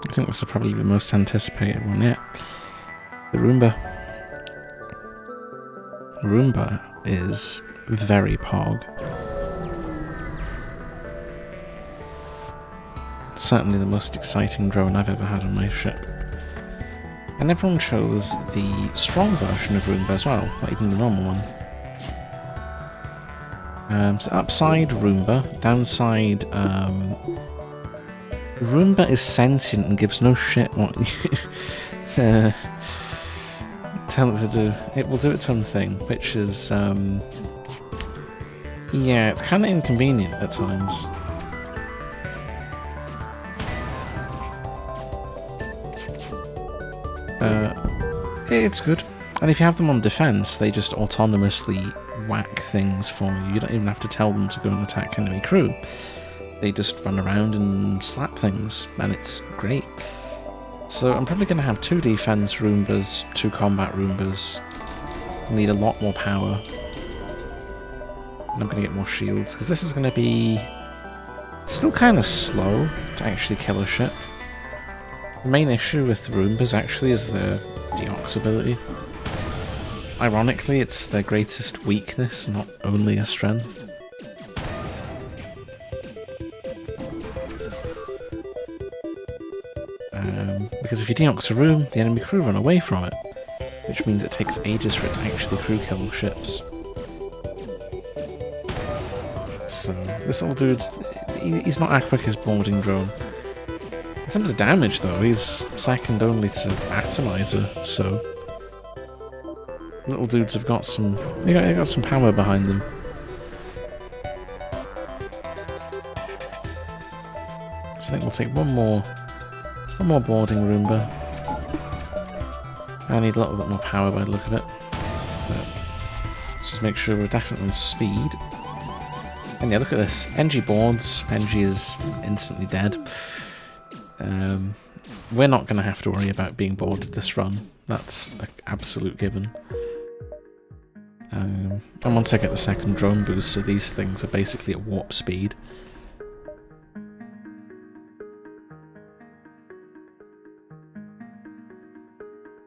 I think this is probably the most anticipated one yet. The Roomba. Roomba is very pog. It's certainly the most exciting drone I've ever had on my ship. And everyone chose the strong version of Roomba as well, not even the normal one. So upside, Roomba. Downside, Roomba is sentient and gives no shit what you tell it to do. It will do its own thing, which is, yeah, it's kind of inconvenient at times. It's good. And if you have them on defense, they just autonomously whack things for you. You don't even have to tell them to go and attack enemy crew. They just run around and slap things, and it's great. So I'm probably going to have 2 defense Roombas, 2 combat Roombas. Need a lot more power. And I'm going to get more shields, because this is going to be still kind of slow to actually kill a ship. The main issue with Roombas actually is their deox ability. Ironically, it's their greatest weakness, not only a strength. Because if you deox a room, the enemy crew run away from it, which means it takes ages for it to actually crew kill ships. So, this little dude, he's not as quick as boarding drone. In terms of damage though, he's second only to atomizer, so little dudes have got some, they got some power behind them. So I think we'll take one more boarding Roomba. I need a little bit more power by the look of it. But let's just make sure we're definitely on speed. And yeah, look at this. NG boards. NG is instantly dead. We're not going to have to worry about being boarded this run. That's an absolute given. And once I get the second drone booster, these things are basically at warp speed.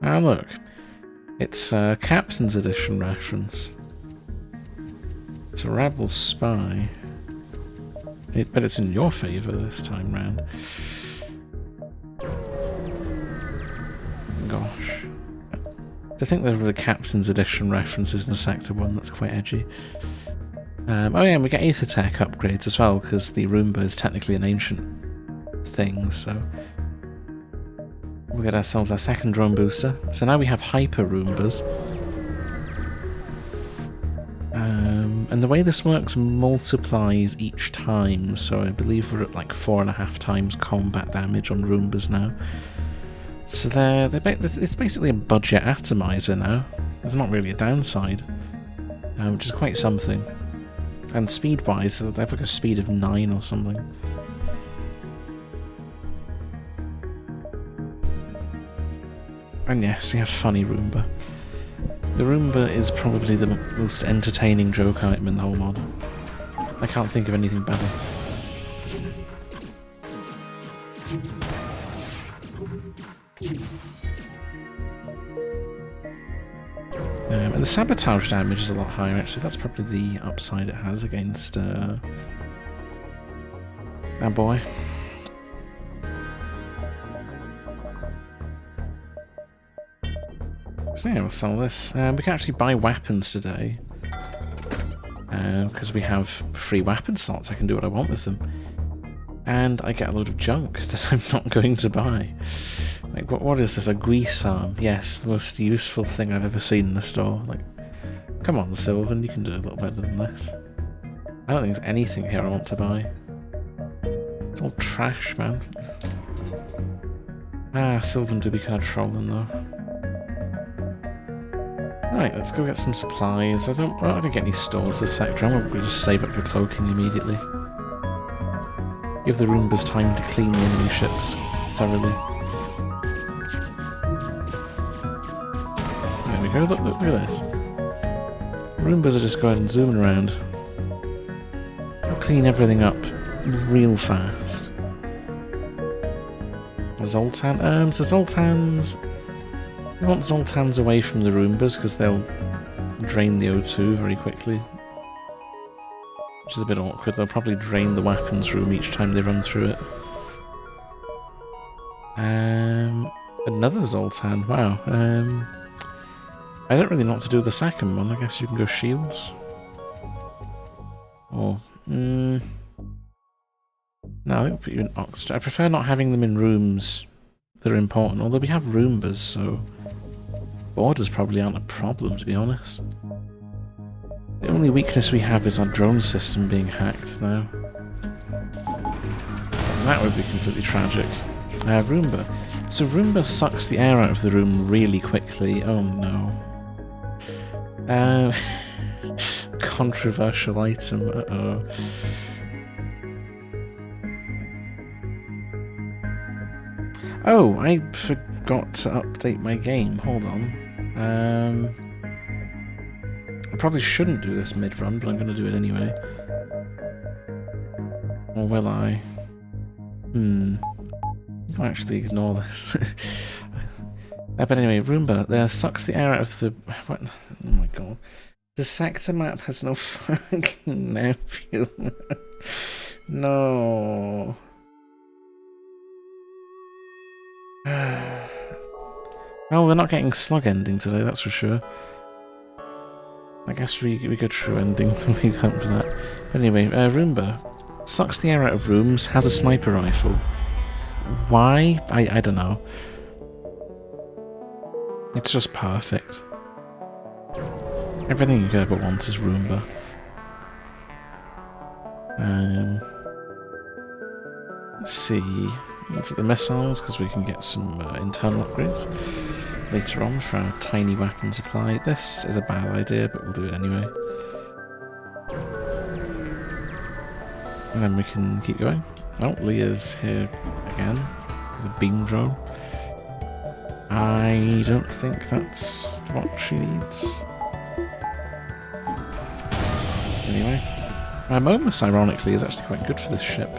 Ah, look. It's a Captain's Edition reference. It's a Rebel spy. But it's in your favour this time round. Gosh. I think there were the Captain's Edition references in the Sector 1, that's quite edgy. Oh yeah, and we get Aethertech upgrades as well, because the Roomba is technically an ancient thing, so we'll get ourselves our second drone booster. So now we have Hyper Roombas. And the way this works multiplies each time, so I believe we're at like 4.5 times combat damage on Roombas now. So it's basically a budget atomizer now. There's not really a downside, which is quite something. And speed-wise, they have like a speed of 9 or something. And yes, we have Funny Roomba. The Roomba is probably the most entertaining joke item in the whole mod. I can't think of anything better. And the sabotage damage is a lot higher actually, that's probably the upside it has against our boy. So yeah, we'll sell this. We can actually buy weapons today. Because we have free weapon slots, I can do what I want with them. And I get a load of junk that I'm not going to buy. Like, what is this? A grease arm? Yes, the most useful thing I've ever seen in the store. Like, come on, Sylvan, you can do a little better than this. I don't think there's anything here I want to buy. It's all trash, man. Ah, Sylvan do be kind of trolling though. Right, let's go get some supplies. I don't get any stores this sector. I'm going to just save up for cloaking immediately. Give the Roombas time to clean the enemy ships thoroughly. There we go, look at this. Roombas are just going and zooming around. They'll clean everything up real fast. Zoltan. So Zoltans. We want Zoltans away from the Roombas because they'll drain the O2 very quickly. Which is a bit awkward. They'll probably drain the weapons room each time they run through it. Another Zoltan. Wow. I don't really know what to do with the second one. I guess you can go shields. Or no, I think we'll put you in oxygen. I prefer not having them in rooms that are important. Although we have Roombas, so borders probably aren't a problem, to be honest. The only weakness we have is our drone system being hacked now. So that would be completely tragic. Roomba. So Roomba sucks the air out of the room really quickly. Oh no. Controversial item. Uh-oh. Oh, I forgot to update my game. Hold on. I probably shouldn't do this mid-run, but I'm going to do it anyway. Or will I? You can actually ignore this. But anyway, Roomba sucks the air out of the... What? Oh my god. The sector map has no fucking nephew. No. Well, we're not getting slug ending today, that's for sure. I guess we go true ending when we hunt for that. But anyway, Roomba sucks the air out of rooms, has a sniper rifle. Why? I don't know. It's just perfect. Everything you could ever want is Roomba. Let's see. Let's at the missiles, because we can get some internal upgrades later on for our tiny weapon supply. This is a bad idea, but we'll do it anyway. And then we can keep going. Oh, Leah's here again with a beam drone. I don't think that's what she needs. Anyway. Momus, ironically, is actually quite good for this ship.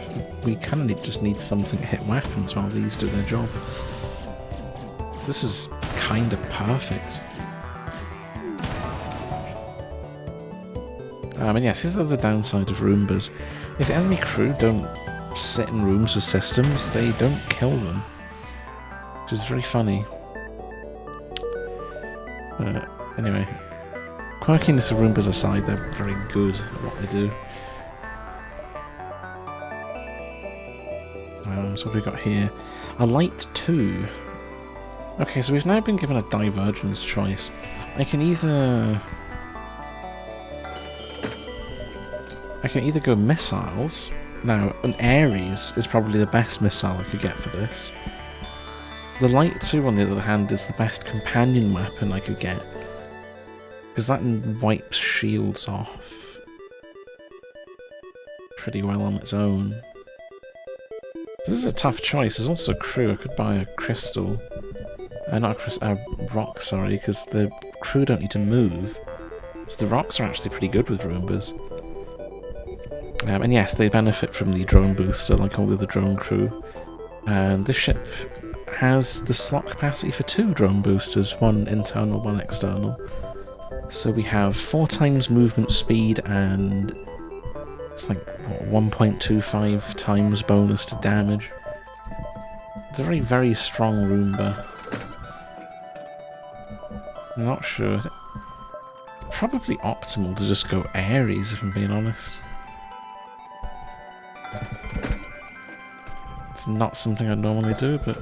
We kind of just need something to hit weapons while these do their job. So this is kind of perfect. And yes, here's the other downside of Roombas. If the enemy crew don't sit in rooms with systems, they don't kill them. Which is very funny. Anyway. Quirkiness of Roombas aside, they're very good at what they do. So what have we got here? A light 2. Okay, so we've now been given a divergence choice. I can either go missiles. Now, an Ares is probably the best missile I could get for this. The light 2, on the other hand, is the best companion weapon I could get. Because that wipes shields off pretty well on its own. This is a tough choice. There's also crew. I could buy a crystal. Not a crystal, a rock, sorry, because the crew don't need to move. So the rocks are actually pretty good with Roombas. And yes, they benefit from the drone booster, like all the other drone crew. And this ship has the slot capacity for 2 drone boosters, one internal, one external. So we have 4 times movement speed and it's like, what, 1.25 times bonus to damage. It's a very, very strong Roomba. I'm not sure. It's probably optimal to just go Ares, if I'm being honest. It's not something I normally do, but...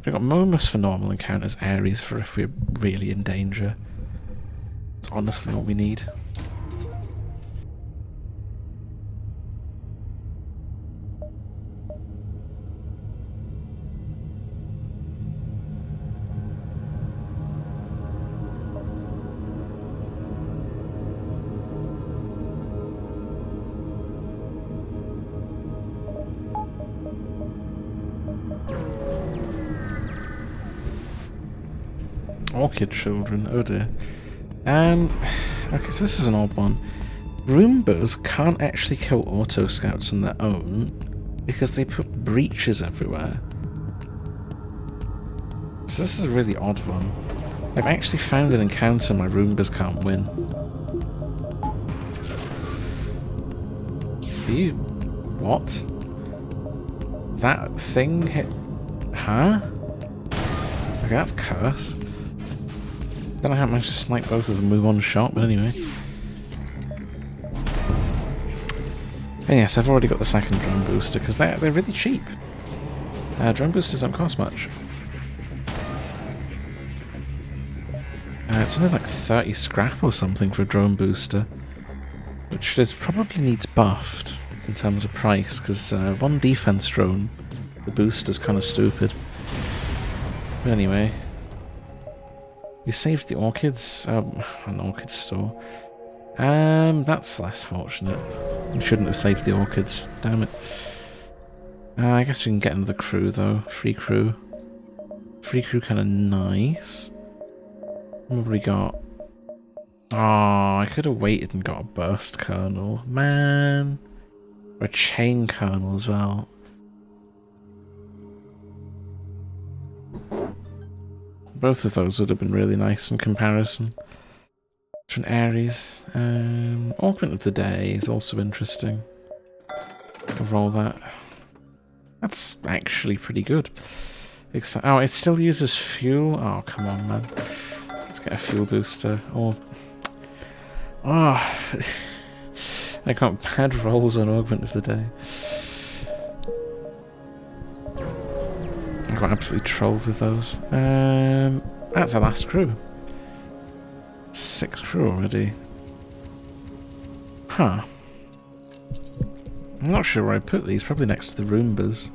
We've got Momus for normal encounters, Ares for if we're really in danger. It's honestly what we need. Orchid children, oh dear. Okay, so this is an odd one. Roombas can't actually kill auto scouts on their own, because they put breaches everywhere. So this is a really odd one. I've actually found an encounter my Roombas can't win. You... what? That thing hit... huh? Okay, that's cursed. Don't know how I managed to snipe both of them with one shot, but anyway. And yes, I've already got the second drone booster, because they're really cheap. Drone boosters don't cost much. It's only like 30 scrap or something for a drone booster, which probably needs buffed in terms of price, because one defense drone, the booster's kind of stupid. But anyway, we saved the orchids, an orchid store. That's less fortunate. We shouldn't have saved the orchids, damn it. I guess we can get another crew though, free crew. Free crew kind of nice. What have we got? Oh, I could have waited and got a burst kernel. Man. Or a chain kernel as well. Both of those would have been really nice in comparison to an Ares. Augment of the Day is also interesting. I'll roll that. That's actually pretty good. Oh, it still uses fuel? Oh, come on, man. Let's get a fuel booster. Or... oh, I got bad rolls on Augment of the Day. I got absolutely trolled with those. That's our last crew. 6 crew already. Huh. I'm not sure where I put these. Probably next to the Roombas.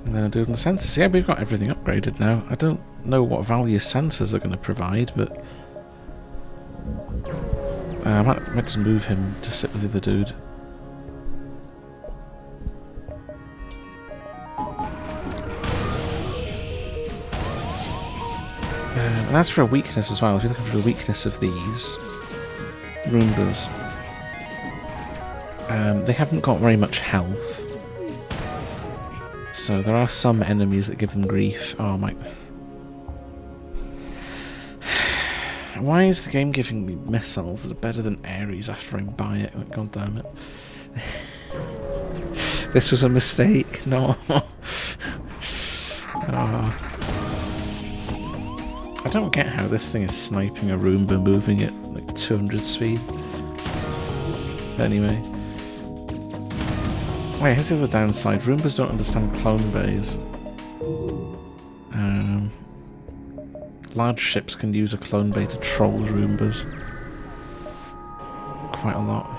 And then I do it on the sensors. Yeah, we've got everything upgraded now. I don't know what value sensors are going to provide, but... I might just move him to sit with the other dude. And as for a weakness as well, if you're looking for the weakness of these Roombas, they haven't got very much health. So there are some enemies that give them grief. Oh my... why is the game giving me missiles that are better than Ares after I buy it? God damn it. This was a mistake. No. I don't get how this thing is sniping a Roomba, moving it like 200 speed. But anyway. Wait, here's the other downside. Roombas don't understand clone bays. Large ships can use a clone bay to troll the Roombas. Quite a lot.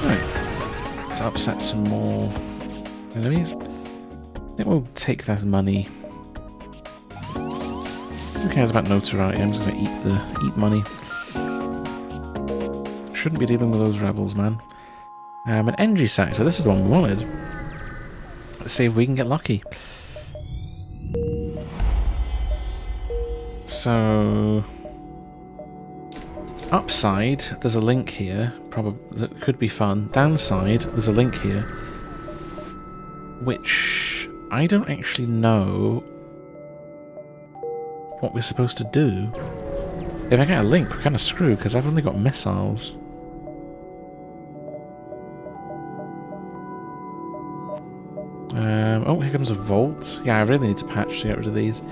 Right. Let's upset some more enemies. I think we'll take that money. Who cares about notoriety? I'm just gonna eat money. Shouldn't be dealing with those rebels, man. An energy sector. This is the one we wanted. Let's see if we can get lucky. So, upside, there's a link here. Probably that could be fun. Downside, there's a link here, which I don't actually know what we're supposed to do. If I get a link, we're kind of screwed because I've only got missiles. Oh, here comes a vault. Yeah, I really need to patch to get rid of these.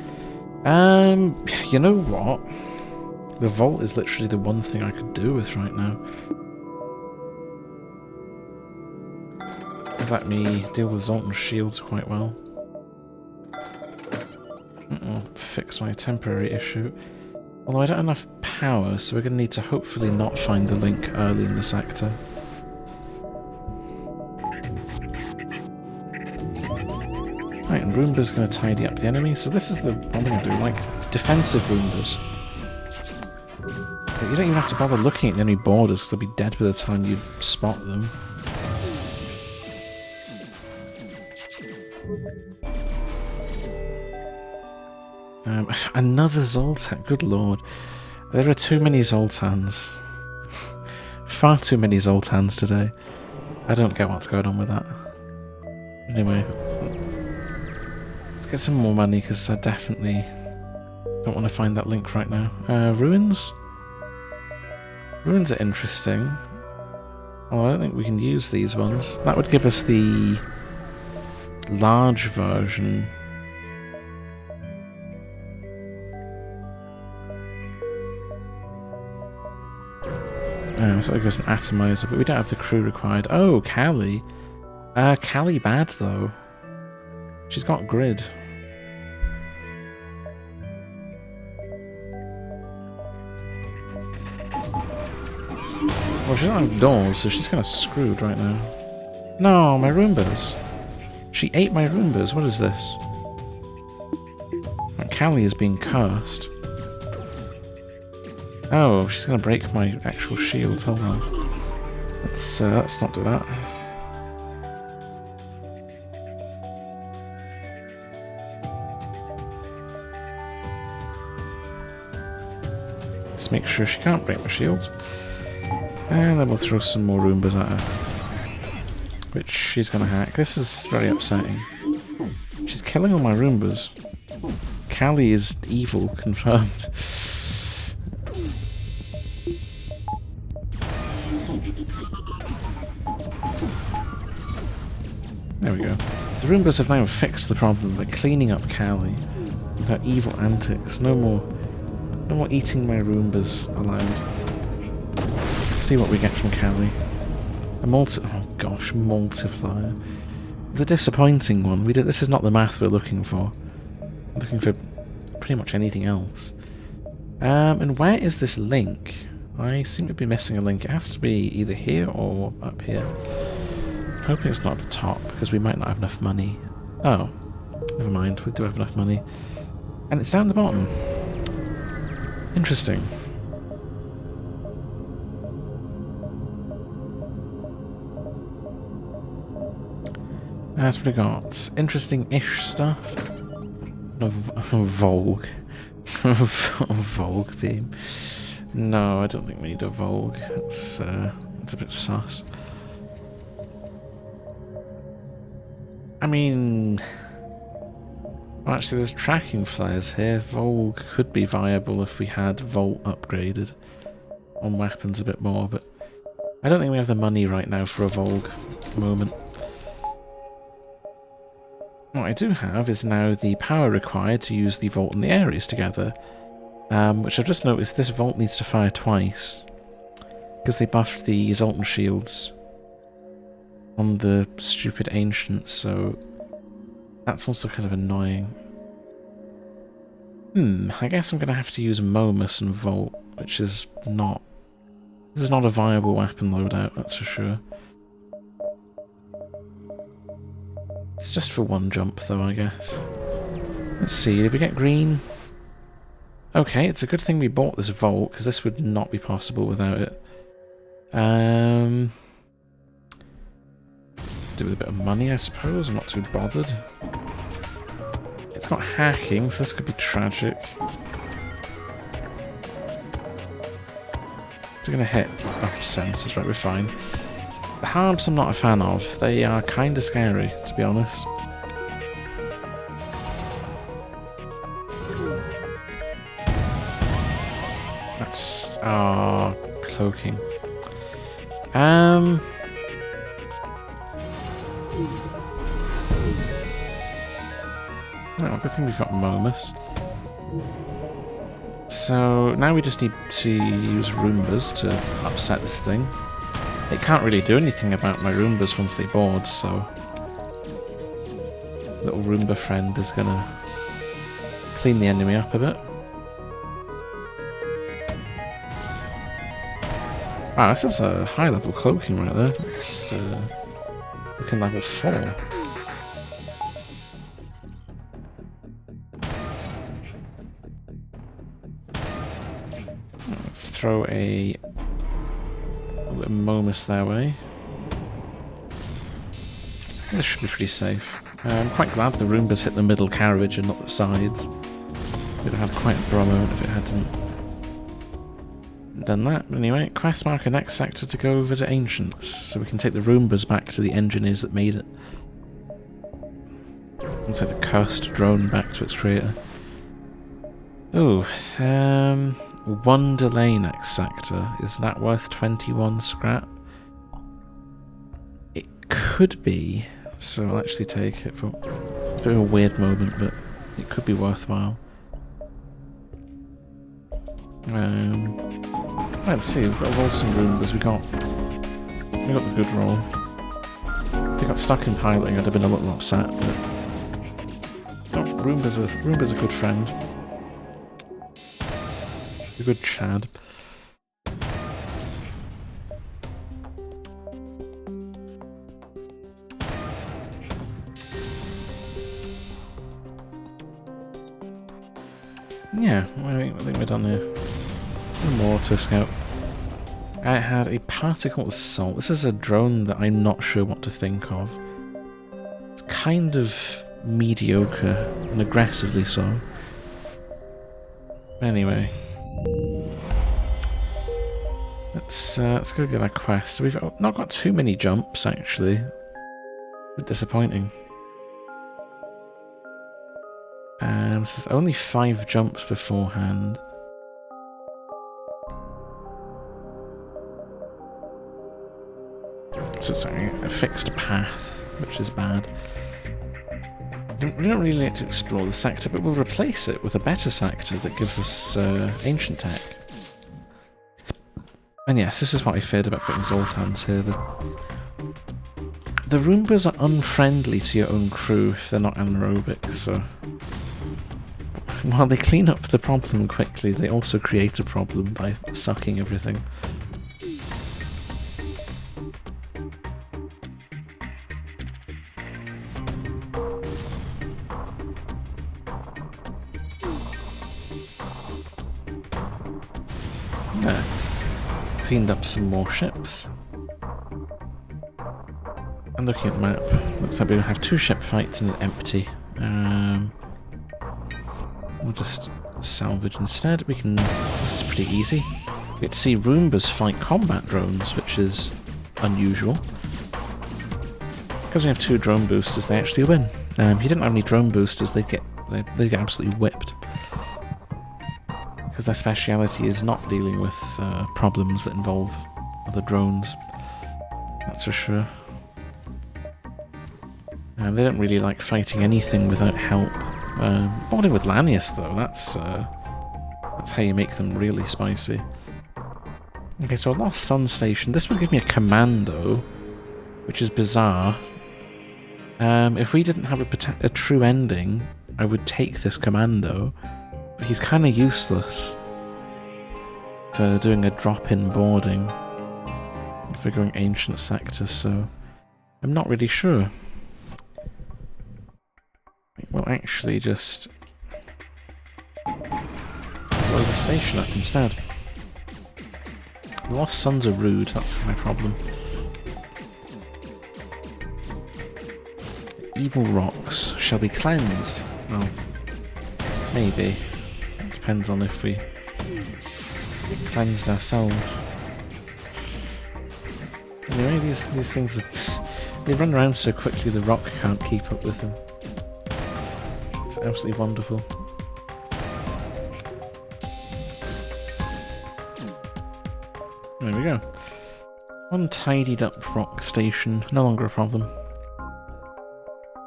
You know what? The vault is literally the one thing I could do with right now. Let me deal with Zoltan shields quite well. Fix my temporary issue. Although I don't have enough power, so we're going to need to hopefully not find the link early in the sector. Right, and Roomba's going to tidy up the enemy, so this is the one thing I do, like defensive Roombas. But you don't even have to bother looking at the enemy borders, because they'll be dead by the time you spot them. Another Zoltan, good lord. There are too many Zoltans. Far too many Zoltans today. I don't get what's going on with that. Anyway, let's get some more money because I definitely don't want to find that link right now. Ruins? Ruins are interesting. Oh, I don't think we can use these ones. That would give us the large version. So that gives us an atomizer, but we don't have the crew required. Oh, Callie. Callie bad though. She's got grid. Well, she doesn't have doors, so she's kind of screwed right now. No, my Roombas. She ate my Roombas. What is this? Callie is being cursed. Oh, she's going to break my actual shield. Hold on. Let's not do that. Let's make sure she can't break my shields. And then we'll throw some more Roombas at her. Which she's going to hack. This is very upsetting. She's killing all my Roombas. Callie is evil, confirmed. There we go. The Roombas have now fixed the problem by cleaning up Callie with her evil antics. No more eating my Roombas allowed. Let's see what we get from Callie. Oh gosh, multiplier. The disappointing one. This is not the math we're looking for. I'm looking for pretty much anything else. And where is this link? I seem to be missing a link. It has to be either here or up here. I'm hoping it's not at the top, because we might not have enough money. Oh, never mind, we do have enough money. And it's down the bottom. Interesting. That's what we got. Interesting-ish stuff. Volg. Volg beam. No, I don't think we need a Volg. It's a bit sus. I mean... Well, actually, there's tracking flares here. Volg could be viable if we had Volt upgraded on weapons a bit more, but I don't think we have the money right now for a Volg moment. What I do have is now the power required to use the Volt and the Ares together, which I've just noticed this Volt needs to fire twice, because they buffed the Zoltan shields on the stupid Ancients, so that's also kind of annoying. I guess I'm going to have to use Momus and Volt, which is not... This is not a viable weapon loadout, that's for sure. It's just for one jump though, I guess. Let's see, did we get green? Okay, it's a good thing we bought this Volt, because this would not be possible without it. Do with a bit of money, I suppose. I'm not too bothered. It's got hacking, so this could be tragic. It's going to hit up senses, right? We're fine. The hards I'm not a fan of. They are kind of scary, to be honest. That's cloaking. Oh, good thing we've got Momus. So now we just need to use Roombas to upset this thing. It can't really do anything about my Roombas once they board, so little Roomba friend is gonna clean the enemy up a bit. Wow, this is a high level cloaking right there. It's looking level 4. Let's throw a little bit of Momus their way. This should be pretty safe. I'm quite glad the Roombas hit the middle carriage and not the sides. We'd have had quite a bra moment if it hadn't. Done that. Anyway, quest marker next sector to go visit Ancients, so we can take the Roombas back to the engineers that made it. And take the cursed drone back to its creator. Ooh, 1 delay next sector. Is that worth 21 scrap? It could be, so I'll actually take it for... It's a bit of a weird moment, but it could be worthwhile. Let's see, we've got to roll some Roombas. We got the good roll. If they got stuck in piloting, I'd have been a little upset, but... Oh, Roomba's a good friend. A good Chad. Yeah, I think we're done here. One more to scout. I had a particle assault. This is a drone that I'm not sure what to think of. It's kind of mediocre and aggressively so. Anyway, let's go get our quest. So we've not got too many jumps actually. A bit disappointing. So there's only 5 jumps beforehand. So it's a fixed path, which is bad. We don't really need to explore the sector, but we'll replace it with a better sector that gives us ancient tech. And yes, this is what I feared about putting Zoltans here. The Roombas are unfriendly to your own crew if they're not anaerobic, so... While they clean up the problem quickly, they also create a problem by sucking everything. Yeah. Cleaned up some more ships. And looking at the map, looks like we'll have 2 ship fights and an empty. We'll just salvage instead. We can... This is pretty easy. We get to see Roombas fight combat drones, which is unusual. Because we have 2 drone boosters, they actually win. If you didn't have any drone boosters, they'd get absolutely whipped. Because their speciality is not dealing with problems that involve other drones. That's for sure. They don't really like fighting anything without help. Boarding with Lanius though, that's how you make them really spicy. Okay, so a lost sun station. This would give me a commando, which is bizarre. If we didn't have a true ending, I would take this commando, but he's kind of useless for doing a drop-in boarding if we're going ancient sectors, so I'm not really sure. We'll actually just blow the station up instead. The lost suns are rude, that's my problem. Evil rocks shall be cleansed. Well, maybe. It depends on if we cleansed ourselves. Anyway, these things they run around so quickly the rock can't keep up with them. It's absolutely wonderful. There we go. One tidied up rock station, no longer a problem.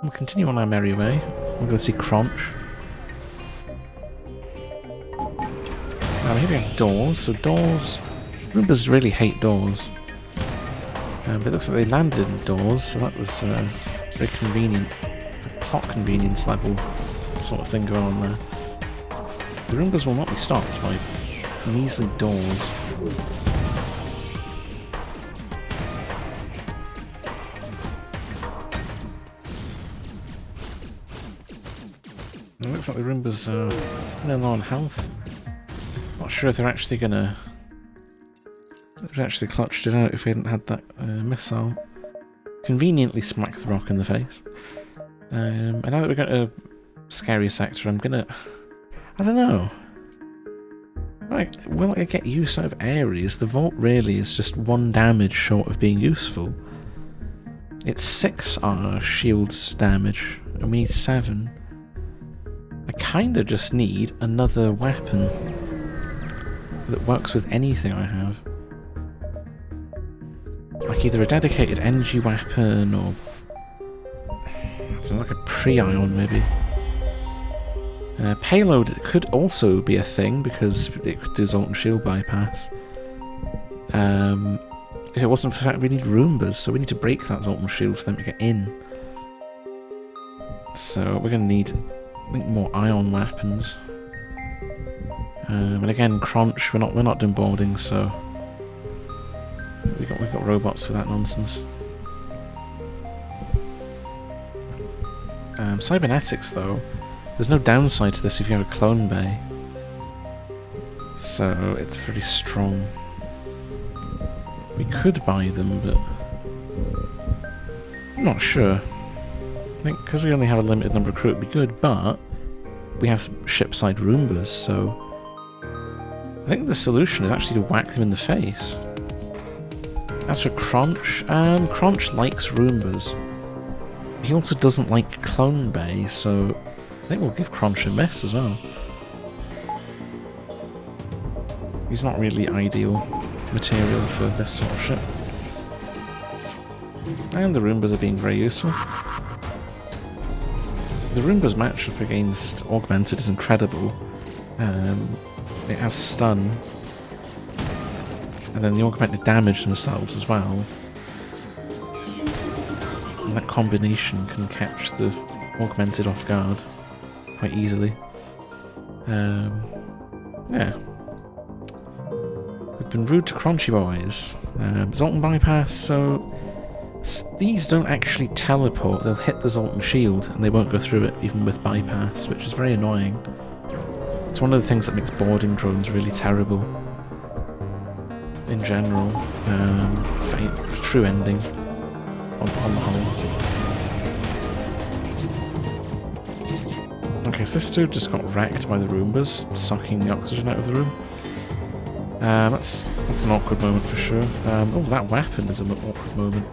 We'll continue on our merry way. We'll go see Crunch. Now here we have doors, so doors... Roombas really hate doors. But it looks like they landed in doors, so that was very convenient. It's a plot convenience level sort of thing going on there. The Roombas will not be stopped by measly doors. It looks like the Roombas are no low on health. Not sure if they're actually gonna... They've actually clutched it out if we hadn't had that missile. Conveniently smack the rock in the face. And now that we're going to Scary Sector, I'm gonna... I don't know. Right, will I get use out of Ares? The vault really is just 1 damage short of being useful. It's 6 shields damage, and we need 7. I kinda just need another weapon that works with anything I have. Like either a dedicated energy weapon or like a pre-ion maybe. Payload could also be a thing because it could do Zoltan Shield bypass. If it wasn't for the fact we need Roombas, so we need to break that Zoltan Shield for them to get in. So we're going to need, I think, more ion weapons. And again, Crunch, we're not doing boarding, so we've got robots for that nonsense. Cybernetics, though, there's no downside to this if you have a clone bay. So it's very strong. We could buy them, but I'm not sure. I think because we only have a limited number of crew, it'd be good, but we have shipside Roombas, so I think the solution is actually to whack them in the face. As for Crunch, Crunch likes Roombas. He also doesn't like Clone Bay, so I think we'll give Crunch a miss as well. He's not really ideal material for this sort of ship. And the Roombas are being very useful. The Roomba's matchup against Augmented is incredible. It has stun, and then the Augmented damage themselves as well. And that combination can catch the Augmented off guard quite easily. Yeah. We've been rude to Crunchy Boys. Zoltan bypass, so these don't actually teleport, they'll hit the Zoltan shield and they won't go through it even with bypass, which is very annoying. It's one of the things that makes boarding drones really terrible in general. True ending on the whole. Okay, so this dude just got wrecked by the Roombas, sucking the oxygen out of the room. That's an awkward moment for sure. Oh, that weapon is an awkward moment.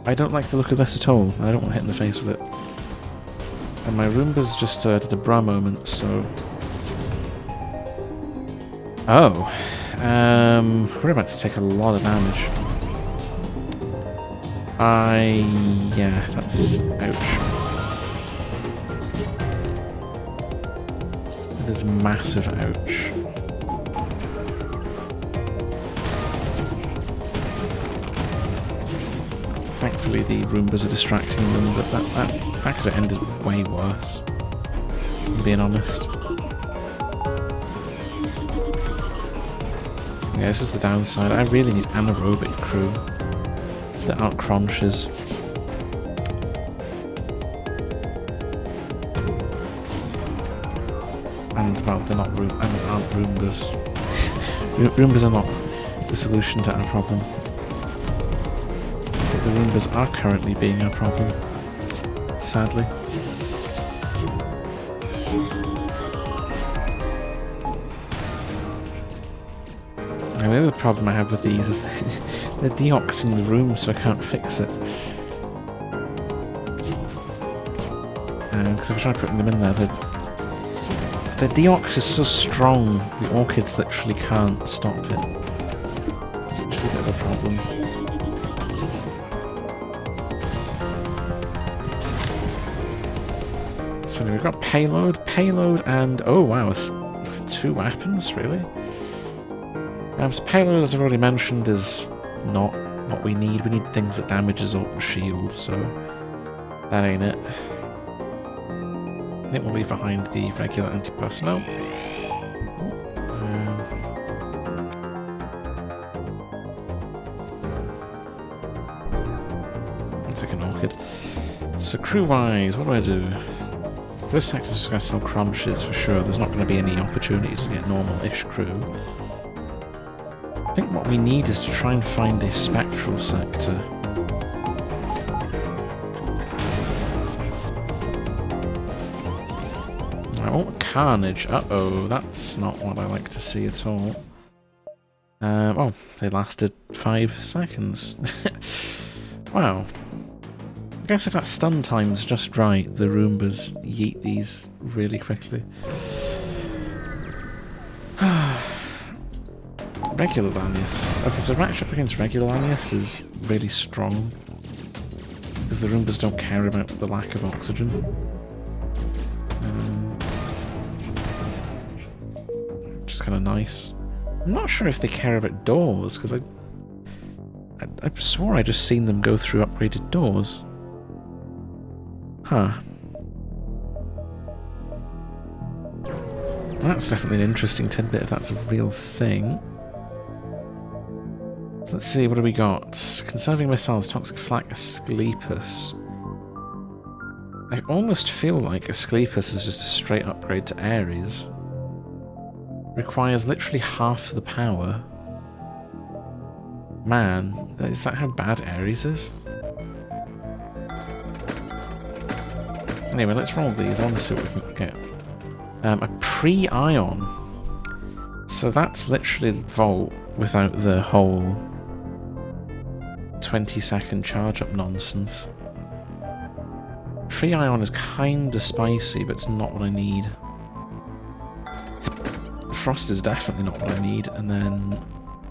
I don't like the look of this at all. I don't want to hit in the face with it. And my Roombas just did a bra moment, so... Oh. We're about to take a lot of damage. Yeah, that's... ouch. That is massive ouch. Thankfully the Roombas are distracting them, but that could have ended way worse, I'm being honest. Yeah, this is the downside. I really need anaerobic crew that aren't crunches. And, well, they're not aren't Roombas. Roombas are not the solution to our problem. The Roombas are currently being our problem, sadly. Now, the other problem I have with these is they're deoxing the room, so I can't fix it. Because if I try putting them in there, the deox is so strong, the orchids literally can't stop it. Which is a bit of a problem. So we've got payload, and oh wow, it's 2 weapons, really? So payload, as I've already mentioned, is not what we need. We need things that damages Zoltan shields, so that ain't it. I think we'll leave behind the regular anti-personnel. Let's take an orchid. So crew-wise, what do I do? This sector's just going to sell crunches for sure. There's not going to be any opportunity to get normal-ish crew. I think what we need is to try and find a spectral sector. What carnage. Uh-oh, that's not what I like to see at all. Oh, they lasted 5 seconds. Wow. I guess if that stun time's just right, the Roombas yeet these really quickly. Regular Lanius. Okay, so matchup against regular Lanius is really strong. Because the Roombas don't care about the lack of oxygen. Which is kind of nice. I'm not sure if they care about doors, because I swore I just seen them go through upgraded doors. Huh. That's definitely an interesting tidbit if that's a real thing. So let's see, what do we got? Conserving missiles, toxic flak, Asclepius. I almost feel like Asclepius is just a straight upgrade to Ares. Requires literally half the power. Man, is that how bad Ares is? Anyway, let's roll these. I want to see what we can get. A pre-ion. So that's literally Volt without the whole 20-second charge-up nonsense. Pre-ion is kinda spicy, but it's not what I need. Frost is definitely not what I need, and then...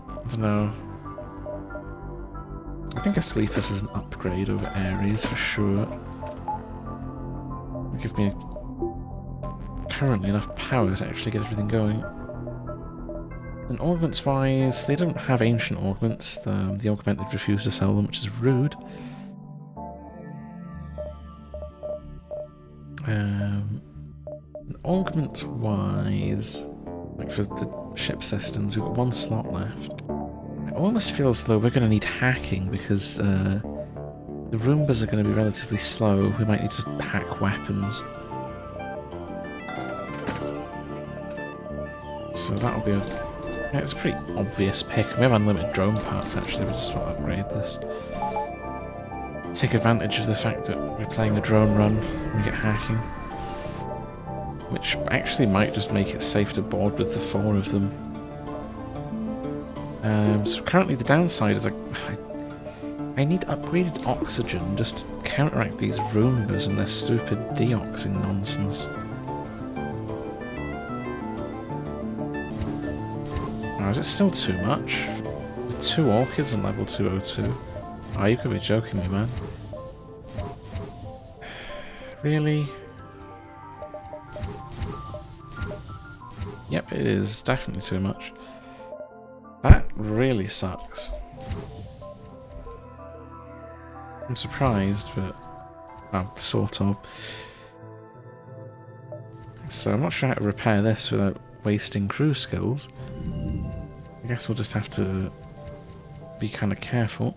I don't know... I think Asclepius is an upgrade over Ares for sure. It'll give me currently enough power to actually get everything going. And augments wise, they don't have ancient augments. The augmented refuse to sell them, which is rude. Augments wise, like for the ship systems, we've got 1 slot left. It almost feels as though we're going to need hacking because the Roombas are going to be relatively slow. We might need to hack weapons. So that'll be a... Yeah, it's a pretty obvious pick. We have unlimited drone parts actually, we just want to upgrade this. Take advantage of the fact that we're playing a drone run, we get hacking. Which actually might just make it safe to board with the 4 of them. So currently the downside is I need upgraded oxygen just to counteract these Roombas and their stupid deoxing nonsense. Oh, is it still too much? With 2 orchids on level 202? Oh, you could be joking me, man. Really? Yep, it is definitely too much. That really sucks. I'm surprised, but... well, sort of. So I'm not sure how to repair this without wasting crew skills. I guess we'll just have to be kind of careful.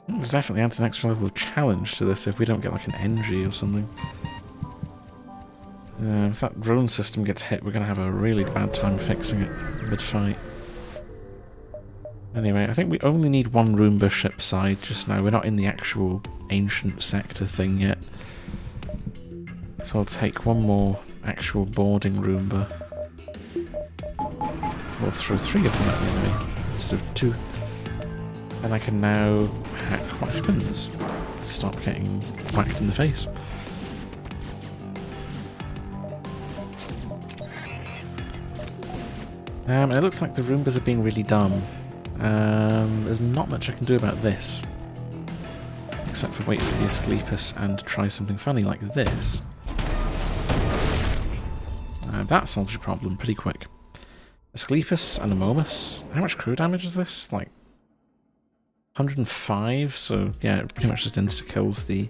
This definitely adds an extra level of challenge to this if we don't get like an NG or something. If that drone system gets hit, we're going to have a really bad time fixing it mid-fight. Anyway, I think we only need 1 Roomba ship side just now. We're not in the actual ancient sector thing yet. So I'll take 1 more actual boarding Roomba. We'll throw 3 of them at the enemy instead of 2. And I can now hack weapons. Stop getting whacked in the face. And it looks like the Roombas are being really dumb. There's not much I can do about this. Except for wait for the Asclepius and try something funny like this. That solves your problem pretty quick. Asclepius and Amomus. How much crew damage is this? Like 105, so yeah, it pretty much just insta-kills the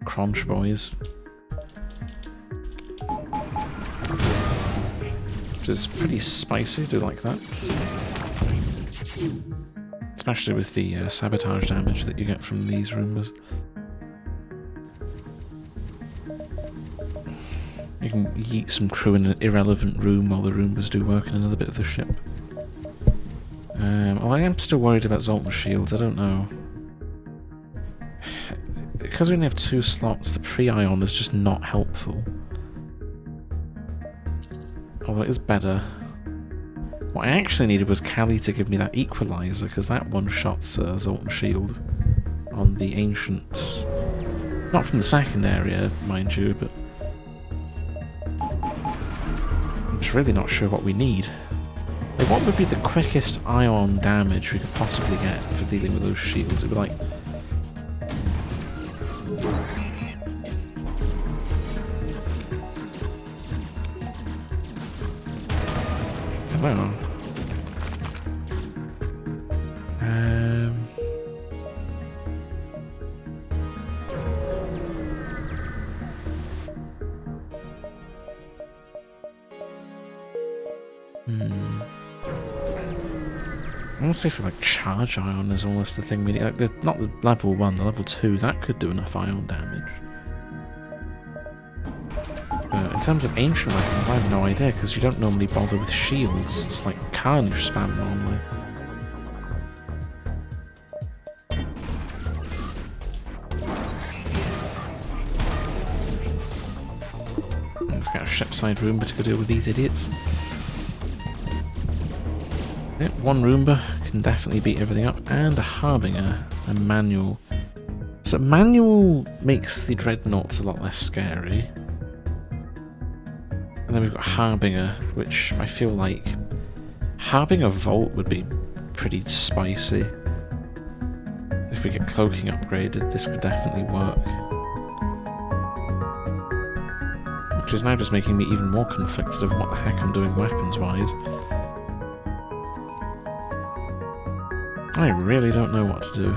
Crunch boys. Which is pretty spicy, do like that. Especially with the sabotage damage that you get from these Roombas. You can yeet some crew in an irrelevant room while the Roombas do work in another bit of the ship. Well, I am still worried about Zoltan shields, I don't know. because we only have 2 slots, the pre-ion is just not helpful. Although it is better. What I actually needed was Callie to give me that equalizer, because that one-shots Zoltan Shield on the Ancients. Not from the second area, mind you, but I'm just really not sure what we need. Like, what would be the quickest ion damage we could possibly get for dealing with those shields? It would be like... I don't know. I want to say for like charge ion is almost the thing we need. Like not the level 1, the level 2, that could do enough ion damage. But in terms of ancient weapons, I have no idea, because you don't normally bother with shields. It's like carnage spam normally. Let's get a shipside Roomba to go deal with these idiots. Yep, 1 Roomba can definitely beat everything up, and a Harbinger, a manual. So manual makes the Dreadnoughts a lot less scary. And then we've got Harbinger, which I feel like Harbinger Vault would be pretty spicy. If we get cloaking upgraded, this could definitely work. Which is now just making me even more conflicted of what the heck I'm doing weapons-wise. I really don't know what to do.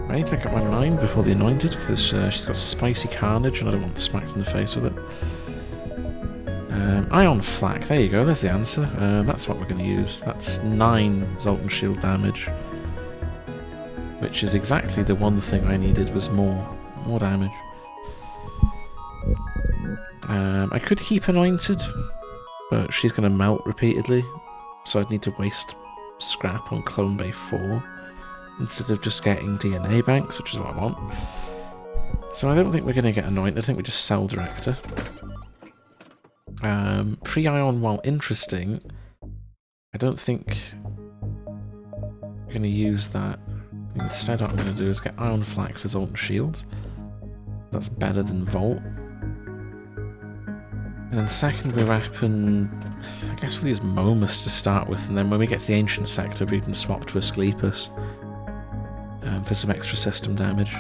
I need to make up my mind before the Anointed, because she's got spicy carnage and I don't want smacked in the face with it. Ion Flak, there you go, there's the answer. That's what we're going to use. That's 9 Zoltan Shield damage. Which is exactly the one thing I needed, was more damage. I could keep Anointed, but she's going to melt repeatedly, so I'd need to waste scrap on Clone Bay 4 instead of just getting DNA banks, which is what I want. So I don't think we're going to get Anointed, I think we just sell Director. Pre-ion, while interesting, I don't think we're going to use that. Instead what I'm going to do is get Ion Flak for Zoltan Shields. That's better than Volt. And then secondary weapon, I guess we'll use Momus to start with, and then when we get to the Ancient Sector we can swap to Asclepius for some extra system damage.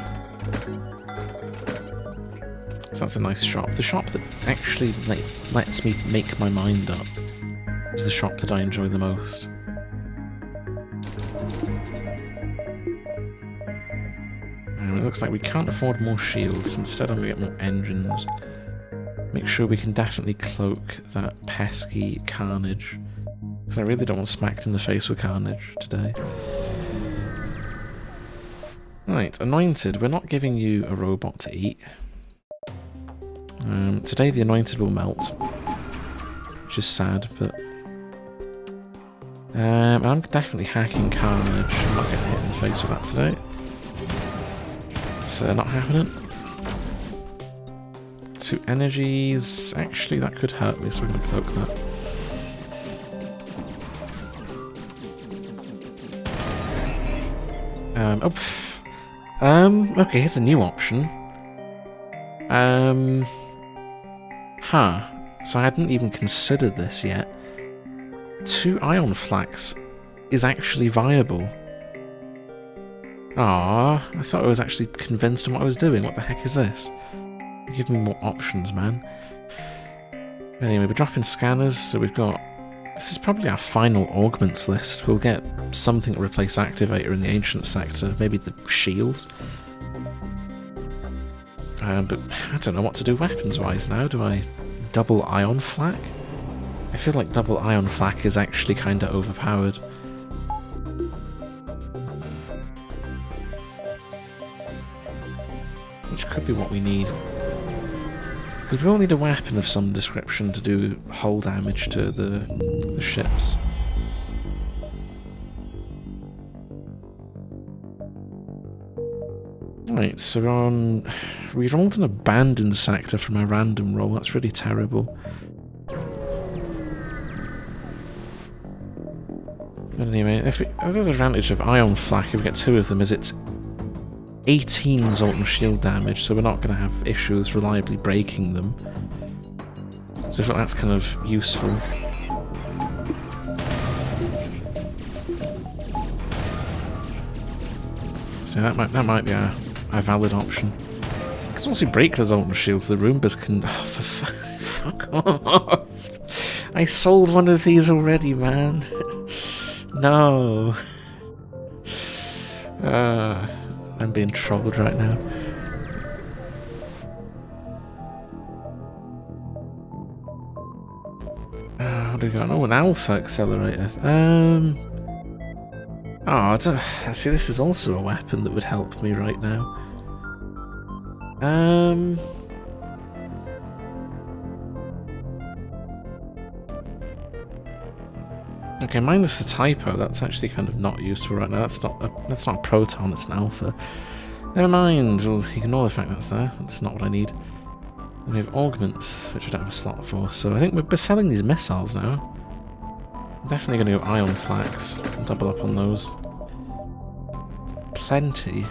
So that's a nice shop. The shop that actually lets me make my mind up is the shop that I enjoy the most. It looks like we can't afford more shields, instead I'm going to get more engines. Make sure we can definitely cloak that pesky carnage, because I really don't want smacked in the face with carnage today. Right, Anointed, we're not giving you a robot to eat. Today the Anointed will melt, which is sad, but... I'm definitely hacking carnage, I'm not getting hit in the face with that today. It's not happening. 2 energies. Actually, that could hurt me, so we're going to cloak that. Okay, here's a new option. So I hadn't even considered this yet. 2 Ion Flaks is actually viable. Ah, I thought I was actually convinced on what I was doing. What the heck is this? Give me more options, man. Anyway, we're dropping scanners, so we've got... This is probably our final augments list. We'll get something to replace Activator in the Ancient Sector, maybe the shields. But I don't know what to do weapons-wise now. Do I double Ion Flak? I feel like double Ion Flak is actually kind of overpowered. Which could be what we need. Because we will need a weapon of some description to do hull damage to the ships. Right, so we rolled an abandoned sector from a random roll. That's really terrible. But anyway, the other advantage of Ion Flak, if we get 2 of them, is it's 18 Zoltan shield damage, so we're not going to have issues reliably breaking them. So I feel that's kind of useful. So that might be a valid option. Because once we break the Zoltan shields, the Roombas can... Oh, fuck off! I sold one of these already, man. No. I'm being trolled right now. What do we got? Oh, an alpha accelerator. Oh, see, this is also a weapon that would help me right now. Okay, minus the typo, that's actually kind of not useful right now. That's not a proton, that's an alpha. Never mind, we'll ignore the fact that's there. That's not what I need. And we have augments, which I don't have a slot for, so I think we're selling these missiles now. I'm definitely going to go Ion Flax, double up on those. Plenty.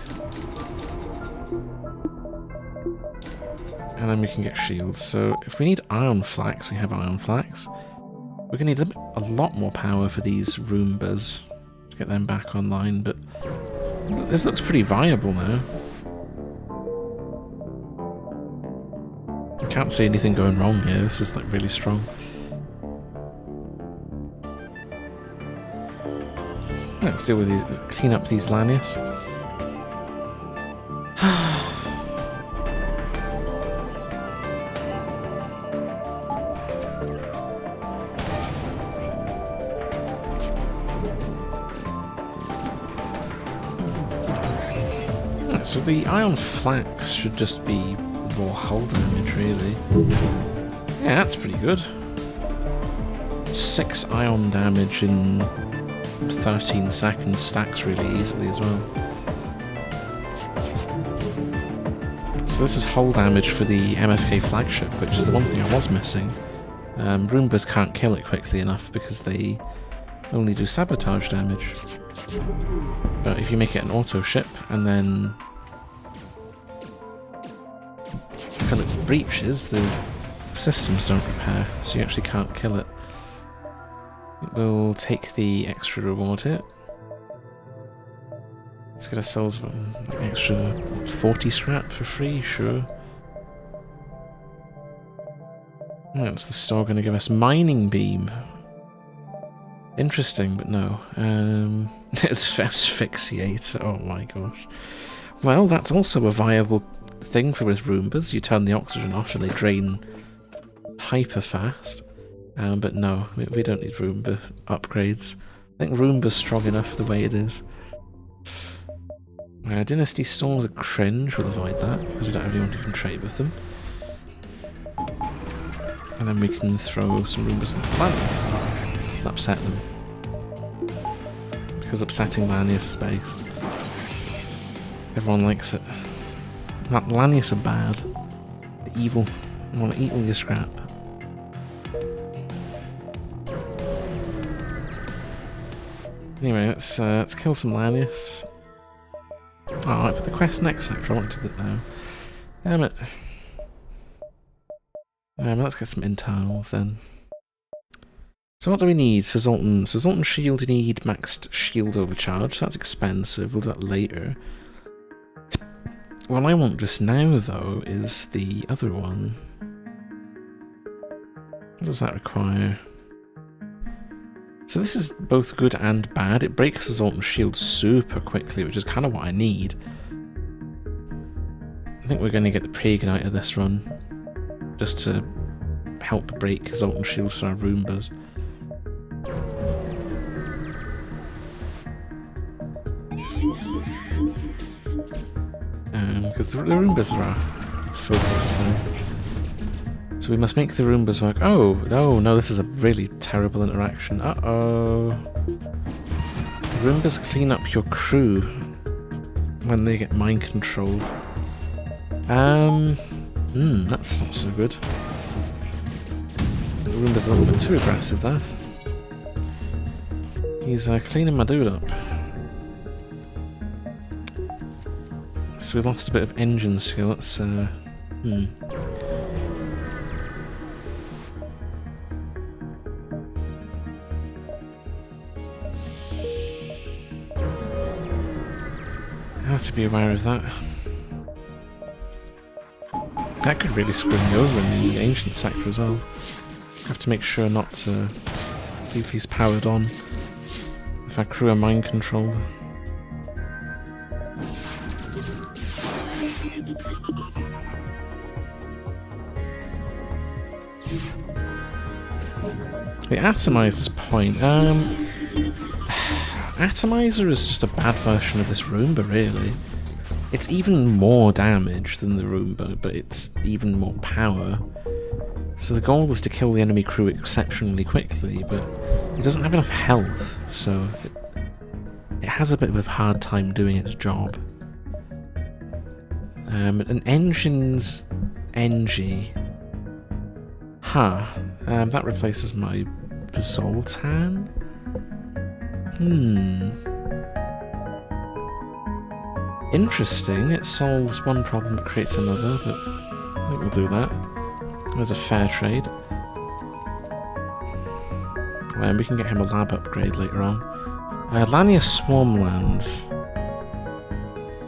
And then we can get shields, so if we need Ion Flax, we have Ion Flax. We're going to need a lot more power for these Roombas to get them back online, but this looks pretty viable now. I can't see anything going wrong here, this is like really strong. Let's deal with these, clean up these Lanius. So the Ion Flax should just be raw hull damage, really. Yeah, that's pretty good. 6 ion damage in 13 seconds stacks really easily as well. So this is hull damage for the MFK flagship, which is the one thing I was missing. Roombas can't kill it quickly enough because they only do sabotage damage. But if you make it an auto ship and then fill it with breaches, the systems don't repair, so you actually can't kill it. We'll take the extra reward hit. Let's get ourselves an extra 40 scrap for free, sure. What's the store going to give us? Mining beam. Interesting, but no. It's asphyxiate. Oh my gosh. Well, that's also a viable thing for with Roombas. You turn the oxygen off and they drain hyper fast. But no, we don't need Roomba upgrades. I think Roomba's strong enough the way it is. Dynasty Storms are cringe, we'll avoid that, because we don't have anyone who can trade with them. And then we can throw some Roombas on the planets and upset them. Because upsetting Lanius is based. Everyone likes it. Lanius are bad. They're evil. I want to eat all your scrap. Anyway, let's kill some Lanius. Oh, I put the quest next sector. I wanted it now. Damn it. Let's get some internals then. So what do we need for Zoltan? So Zoltan shield, you need maxed shield overcharge. That's expensive. We'll do that later. What I want just now, though, is the other one. What does that require? So this is both good and bad. It breaks the Zoltan shield super quickly, which is kind of what I need. I think we're going to get the pre-igniter this run, just to help break Zoltan shields for our Roombas. Because the Roombas are our focus now. So we must make the Roombas work. Oh, no, this is a really terrible interaction. Uh-oh. Roombas clean up your crew. when they get mind controlled. That's not so good. The Roomba's a little bit too aggressive there. He's cleaning my dude up. So we lost a bit of engine skill. That's I have to be aware of that. That could really screw me over in the ancient sector as well. Have to make sure not to leave these powered on if our crew are mind controlled. The Atomizer's point. Atomizer is just a bad version of this Roomba, really. It's even more damage than the Roomba, but it's even more power. So the goal is to kill the enemy crew exceptionally quickly, but it doesn't have enough health, so it has a bit of a hard time doing its job. An engine's NG. That replaces my Zoltan? Interesting. It solves one problem, it creates another, but I think we'll do that. There's a fair trade. And we can get him a lab upgrade later on. Lania Swarmland.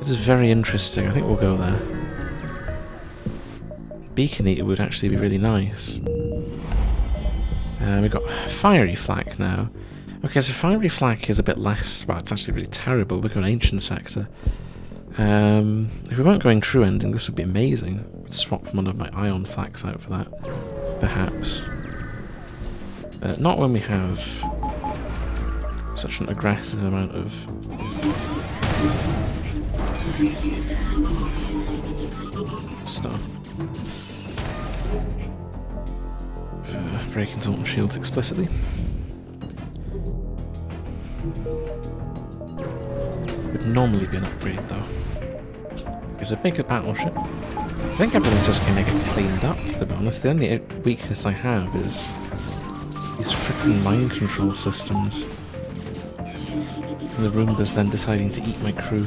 It is very interesting. I think we'll go there. Beacon Eater would actually be really nice. We've got Fiery Flak now. Okay, so Fiery Flak is a bit less... Well, it's actually really terrible. We're going Ancient Sector. If we weren't going True Ending, this would be amazing. I'd swap one of my Ion Flaks out for that. Perhaps. Not when we have such an aggressive amount of... stuff. Breaking Zoltan Shields explicitly. Would normally be an upgrade though. It's a bigger battleship. I think everything's just gonna get cleaned up, to be honest. The only weakness I have is these freaking mind control systems. And the Roomba's then deciding to eat my crew.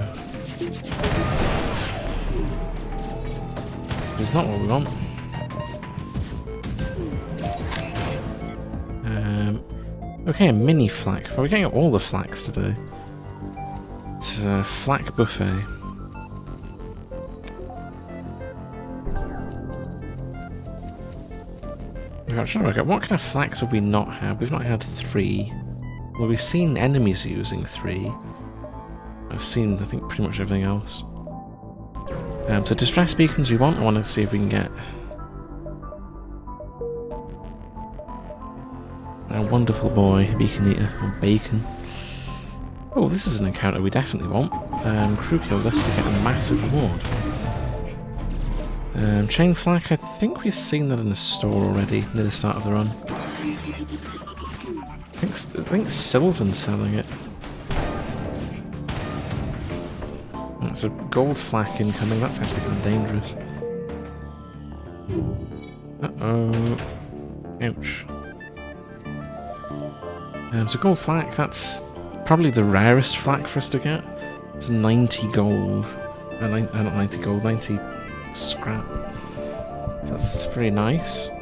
It's not what we want. Okay, a mini flak. Well, we're getting all the flaks today. It's a flak buffet. I'm trying to work out what kind of flaks have we not had? We've not had 3. Well, we've seen enemies using 3. I've seen, I think, pretty much everything else. So distress beacons we want. I want to see if we can get a wonderful boy, Beacon Eater, or Bacon. Oh, this is an encounter we definitely want. Crew kill this to get a massive reward. Chain Flak, I think we've seen that in the store already, near the start of the run. I think Sylvan's selling it. That's a gold flak incoming, that's actually kind of dangerous. Uh-oh. Ouch. So gold flak, that's probably the rarest flak for us to get. It's 90 gold. Not 90 gold, 90 scrap. That's very nice. So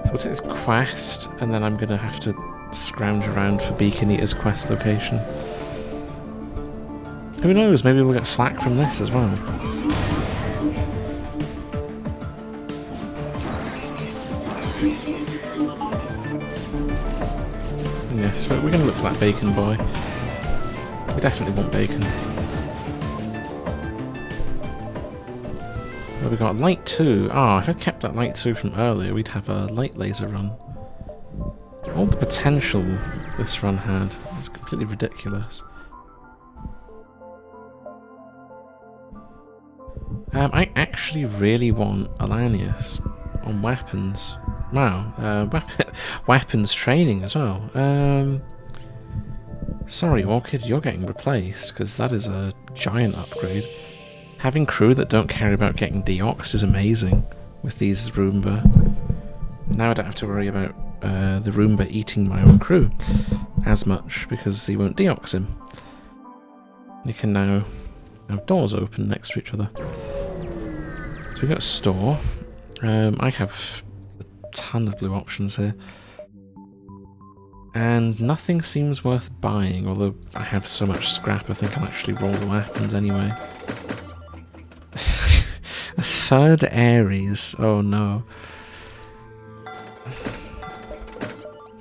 we'll take this quest, and then I'm going to have to scrounge around for Beacon Eater's quest location. Who knows, maybe we'll get flak from this as well. Yes, we're going to look for that bacon boy. We definitely want bacon. Well, we got light 2. Ah, if I'd kept that light 2 from earlier, we'd have a light laser run. All the potential this run had is completely ridiculous. I actually really want Alanius on weapons. Wow, weapons training as well. Sorry, Orchid, you're getting replaced, because that is a giant upgrade. Having crew that don't care about getting deoxed is amazing with these Roomba. Now I don't have to worry about the Roomba eating my own crew as much, because he won't deox him. You can now have doors open next to each other. So we've got a store. I have a ton of blue options here. And nothing seems worth buying, although I have so much scrap I think I'll actually roll the weapons anyway. A third Ares, oh no.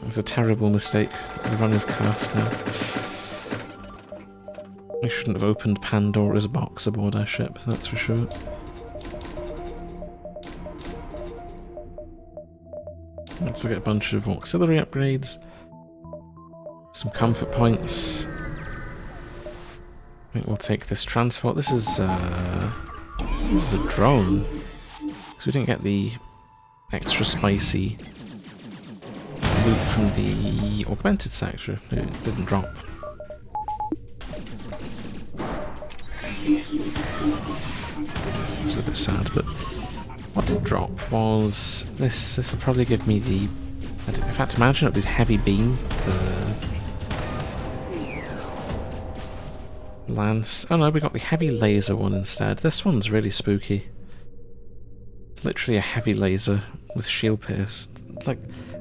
It's a terrible mistake. The run is cast now. I shouldn't have opened Pandora's box aboard our ship, that's for sure. Let's get a bunch of auxiliary upgrades. Some comfort points. I think we'll take this transport. This is a drone. So we didn't get the extra spicy loot from the augmented sector. It didn't drop. Which is a bit sad, but what did drop was this. This will probably give me the. In fact, imagine it with heavy beam. Lance. Oh no, we got the heavy laser one instead. This one's really spooky. It's literally a heavy laser with shield pierce. It's like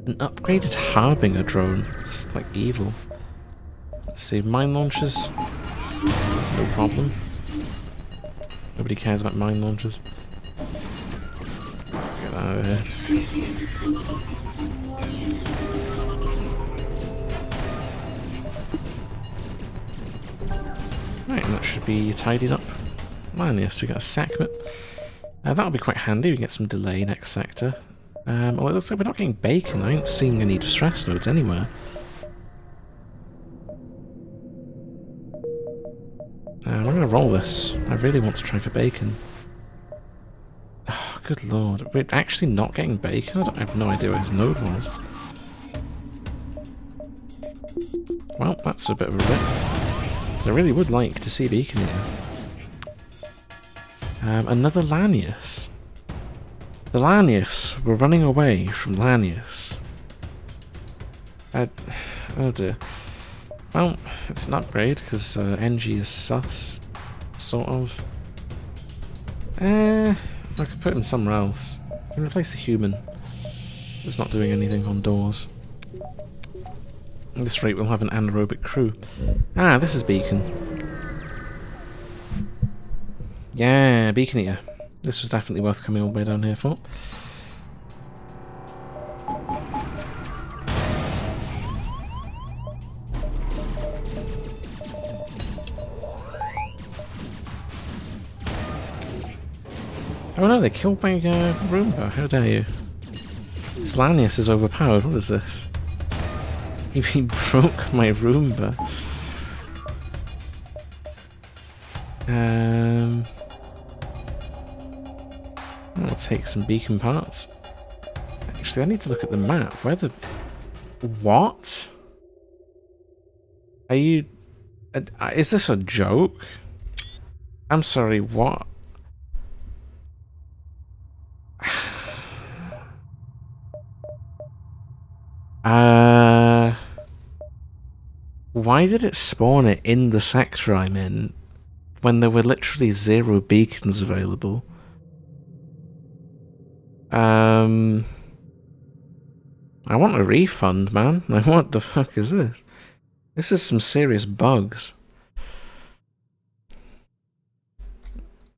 an upgraded Harbinger drone. It's like evil. Let's see, mine launchers. No problem. Nobody cares about mine launchers. Get that out of here. Right, and that should be tidied up. And yes, we got a segment. That'll be quite handy, we can get some delay next sector. Well, it looks like we're not getting bacon. I ain't seeing any distress nodes anywhere. We're going to roll this. I really want to try for bacon. Oh, good lord. We're actually not getting bacon? I have no idea where his node was. Well, that's a bit of a rip. So I really would like to see beacon here. Another Lanius. The Lanius. We're running away from Lanius. Oh dear. Well, it's an upgrade because NG is sus, sort of. I could put him somewhere else. I can replace the human. It's not doing anything on doors. At this rate, we'll have an anaerobic crew. Ah, this is beacon. Yeah, beacon eater. This was definitely worth coming all the way down here for. Oh no, they killed my Roomba. How dare you? This Lanius is overpowered. What is this? He broke my Roomba. I'll take some beacon parts. Actually, I need to look at the map. Where the... What? Are you... Is this a joke? I'm sorry, what? Why did it spawn it in the sector I'm in when there were literally 0 beacons available? I want a refund, man. Like, what the fuck is this? This is some serious bugs.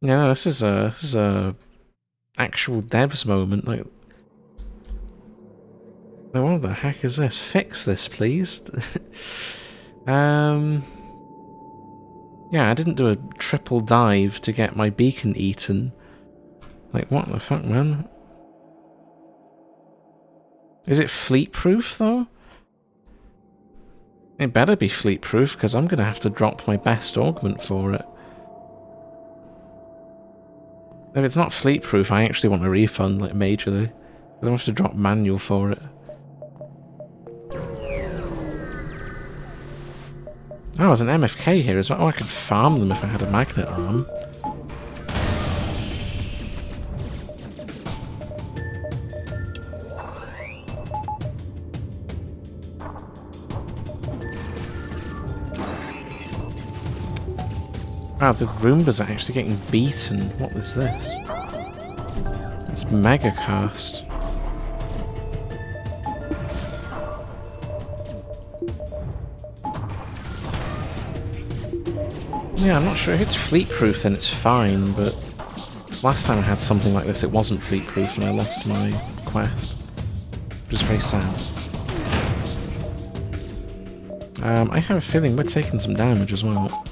Yeah, this is a actual devs moment. Like, what the heck is this? Fix this, please. Yeah, I didn't do a triple dive to get my beacon eaten. Like, what the fuck, man? Is it fleet-proof, though? It better be fleet-proof, because I'm going to have to drop my best augment for it. If it's not fleet-proof, I actually want a refund, like, majorly. I'm going to have to drop manual for it. Oh, there's an MFK here as well. Oh, I could farm them if I had a magnet arm. Wow, the Roombas are actually getting beaten. What was this? It's Mega Cast. Yeah, I'm not sure. If it's fleet proof, then it's fine, but last time I had something like this, it wasn't fleet proof and I lost my quest. Which is very sad. I have a feeling we're taking some damage as well.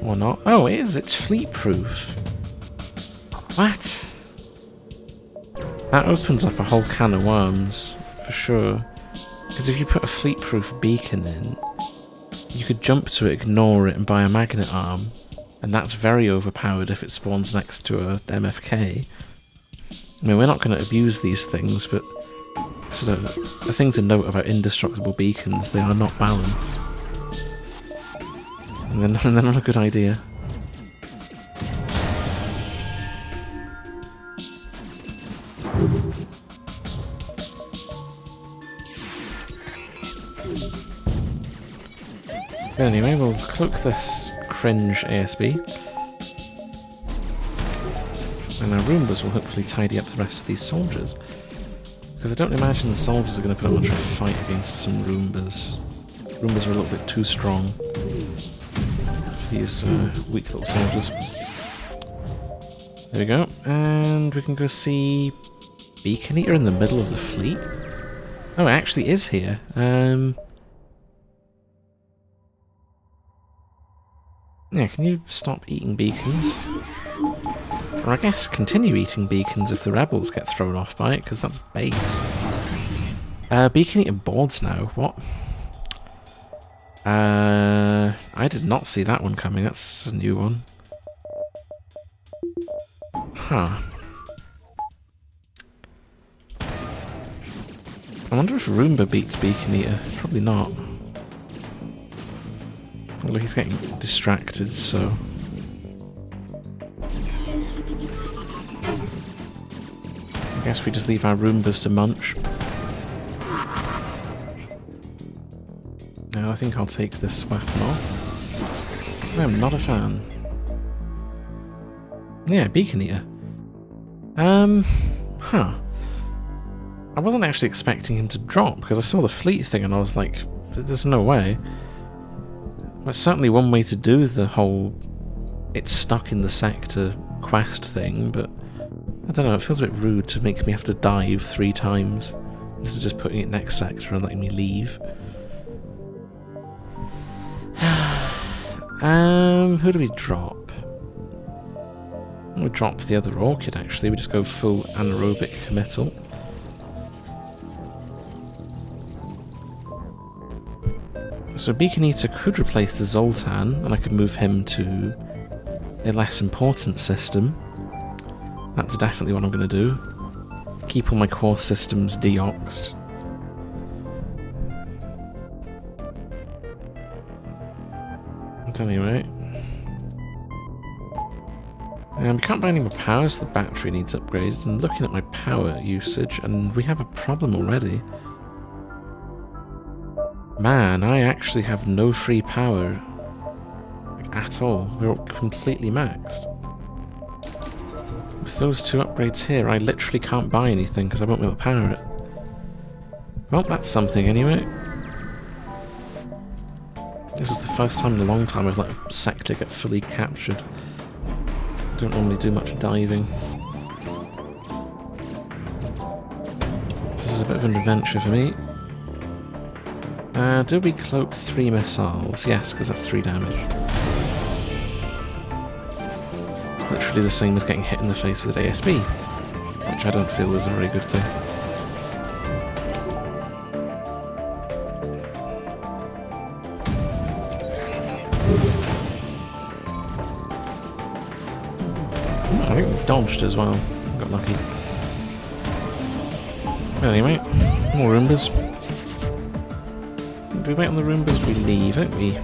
Or not. Oh, it is. It's fleet proof. What? That opens up a whole can of worms, for sure. Because if you put a fleet proof beacon in, you could jump to it, ignore it, and buy a magnet arm. And that's very overpowered if it spawns next to a MFK. I mean, we're not going to abuse these things, but sort of a thing to note about indestructible beacons, they are not balanced. And they're not a good idea. But anyway, we'll cloak this cringe ASB. And our Roombas will hopefully tidy up the rest of these soldiers. Because I don't imagine the soldiers are going to put up much of a fight against some Roombas. Roombas are a little bit too strong for these weak little soldiers. There we go. And we can go see Beacon Eater in the middle of the fleet. Oh, it actually is here. Yeah, can you stop eating beacons? Or I guess continue eating beacons if the rebels get thrown off by it, because that's based. Beacon Eater boards now, what? I did not see that one coming, that's a new one. Huh. I wonder if Roomba beats Beacon Eater. Probably not. Although he's getting distracted, so... I guess we just leave our Roombas to munch. Now I think I'll take this weapon off. I'm not a fan. Yeah, Beacon Eater. Huh. I wasn't actually expecting him to drop, because I saw the fleet thing and I was like, there's no way. That's certainly one way to do the whole it's stuck in the sector quest thing, but I don't know, it feels a bit rude to make me have to dive 3 times instead of just putting it next sector and letting me leave. Who do we drop? We drop the other orchid actually, we just go full anaerobic committal. So Beacon Eater could replace the Zoltan, and I could move him to a less important system. That's definitely what I'm going to do. Keep all my core systems deoxed. But anyway. We can't buy any more power, so the battery needs upgraded. I'm looking at my power usage, and we have a problem already. Man, I actually have no free power, like, at all. We're completely maxed. With those 2 upgrades here, I literally can't buy anything because I won't be able to power it. Well, that's something anyway. This is the first time in a long time I've let a sector get fully captured. I don't normally do much diving. This is a bit of an adventure for me. Do we cloak 3 missiles? Yes, because that's 3 damage. It's literally the same as getting hit in the face with an ASB, which I don't feel is a very good thing. I think we dodged as well. Got lucky. Anyway, more Roombas. Do we wait on the Roombas? We leave, don't we?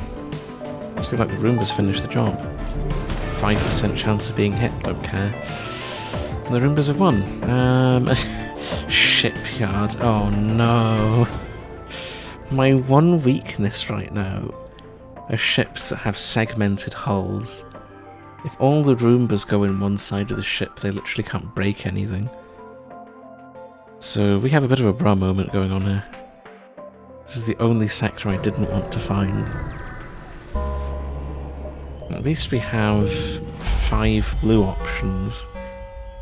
Actually, like the Roombas finish the job. 5% chance of being hit, don't care. And the Roombas have won. Shipyard. Oh no. My one weakness right now are ships that have segmented hulls. If all the Roombas go in one side of the ship, they literally can't break anything. So we have a bit of a bra moment going on here. This is the only sector I didn't want to find. At least we have 5 blue options.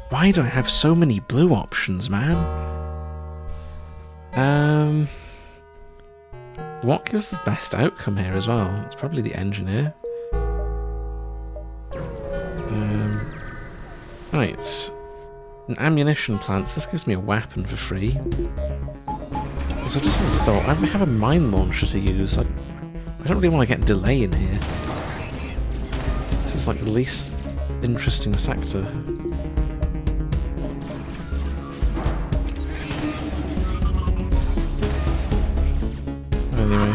Why do I have so many blue options, man? What gives the best outcome here as well? It's probably the engineer. Right. An ammunition plant, so this gives me a weapon for free. So I just had a thought, I have a mine launcher to use. I don't really want to get delay in here. This is like the least interesting sector. Anyway.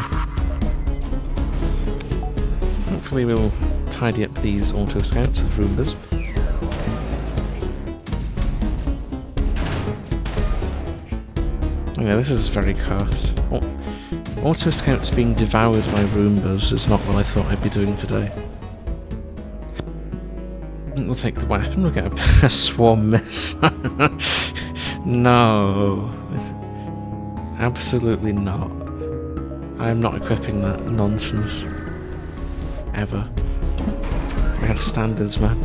Hopefully we'll tidy up these auto scouts with Roombas. Yeah, this is very cursed. Auto scouts being devoured by Roombas is not what I thought I'd be doing today. We'll take the weapon, we'll get a swarm miss. No. Absolutely not. I am not equipping that nonsense. Ever. We have standards, man.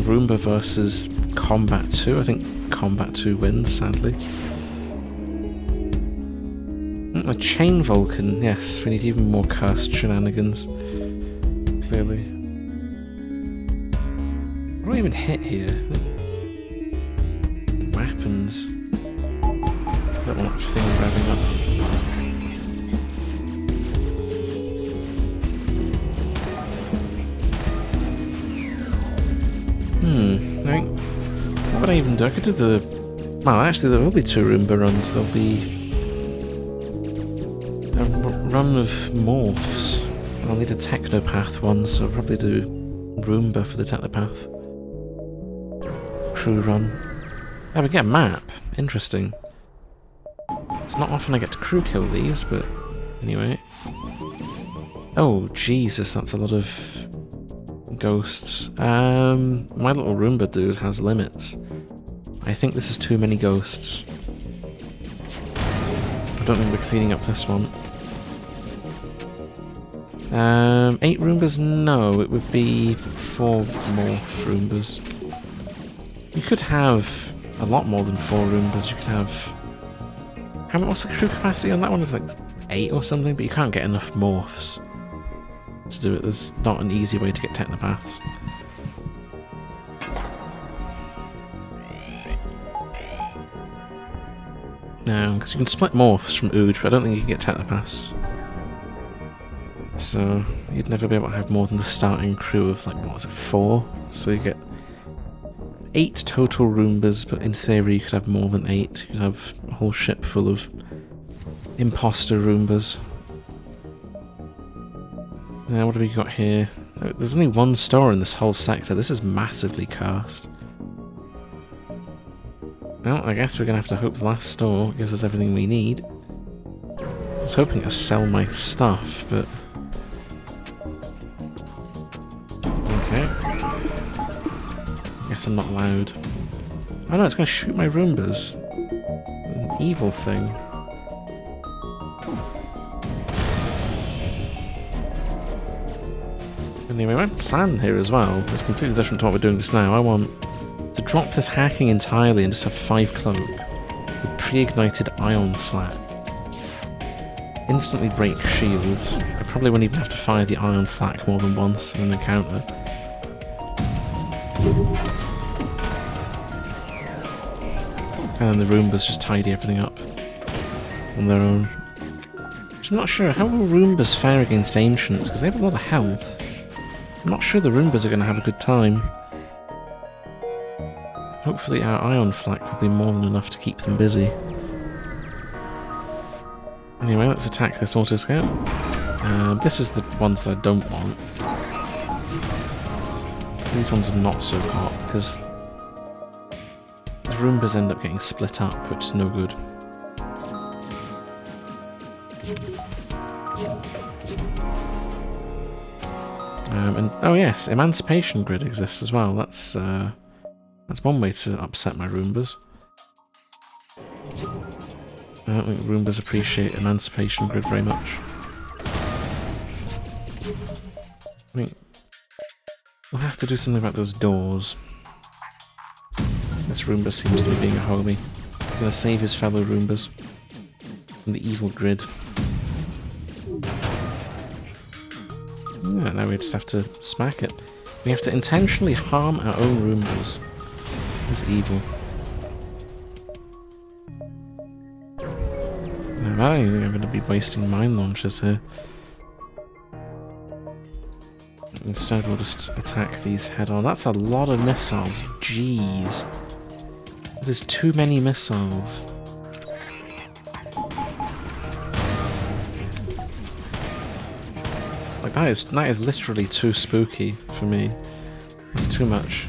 Roomba versus Combat 2. I think Combat 2 wins, sadly. A chain Vulcan. Yes, we need even more cursed shenanigans. Clearly. What do I even hit here? Weapons. I don't want that thing revving up. Right. What would I even do? I could do the... Well, actually there will be 2 Roomba runs. There'll be a run of morphs. I'll need a Technopath one, so I'll probably do Roomba for the Technopath. Crew run. Oh, we get a map. Interesting. It's not often I get to crew kill these, but anyway. Oh, Jesus, that's a lot of ghosts. My little Roomba dude has limits. I think this is too many ghosts. I don't think we're cleaning up this one. 8 Roombas? No, it would be 4 more Roombas. You could have a lot more than 4 Roombas. You could have... What's the crew capacity on that one? It's like 8 or something, but you can't get enough morphs to do it. There's not an easy way to get Technopaths. No, because you can split morphs from Ooge, but I don't think you can get Technopaths. So you'd never be able to have more than the starting crew of, like, what was it, 4? So you get 8 total Roombas, but in theory you could have more than 8. You could have a whole ship full of imposter Roombas. Now, what have we got here? There's only 1 store in this whole sector. This is massively cursed. Well, I guess we're going to have to hope the last store gives us everything we need. I was hoping to sell my stuff, but... Okay. Guess I'm not allowed. Oh no, it's going to shoot my Roombas. An evil thing. Anyway, my plan here as well is completely different to what we're doing just now. I want to drop this hacking entirely and just have 5 cloak with pre-ignited ion flak. Instantly break shields. I probably won't even have to fire the ion flak more than once in an encounter. And then the Roombas just tidy everything up on their own. Which I'm not sure, how will Roombas fare against Ancients? Because they have a lot of health. I'm not sure the Roombas are going to have a good time. Hopefully our ion flak will be more than enough to keep them busy. Anyway, let's attack this auto scout. This is the ones that I don't want. These ones are not so hot because the Roombas end up getting split up, which is no good. And oh yes, Emancipation Grid exists as well. That's one way to upset my Roombas. I don't think Roombas appreciate Emancipation Grid very much. I think we'll have to do something about those doors. This Roomba seems to be being a homie. He's gonna save his fellow Roombas from the evil grid. Yeah, now we just have to smack it. We have to intentionally harm our own Roombas. It's evil. Now, I think I'm going to be wasting mine launchers here. Instead, we'll just attack these head on. That's a lot of missiles. Jeez. That is too many missiles. Like, that is literally too spooky for me. It's too much.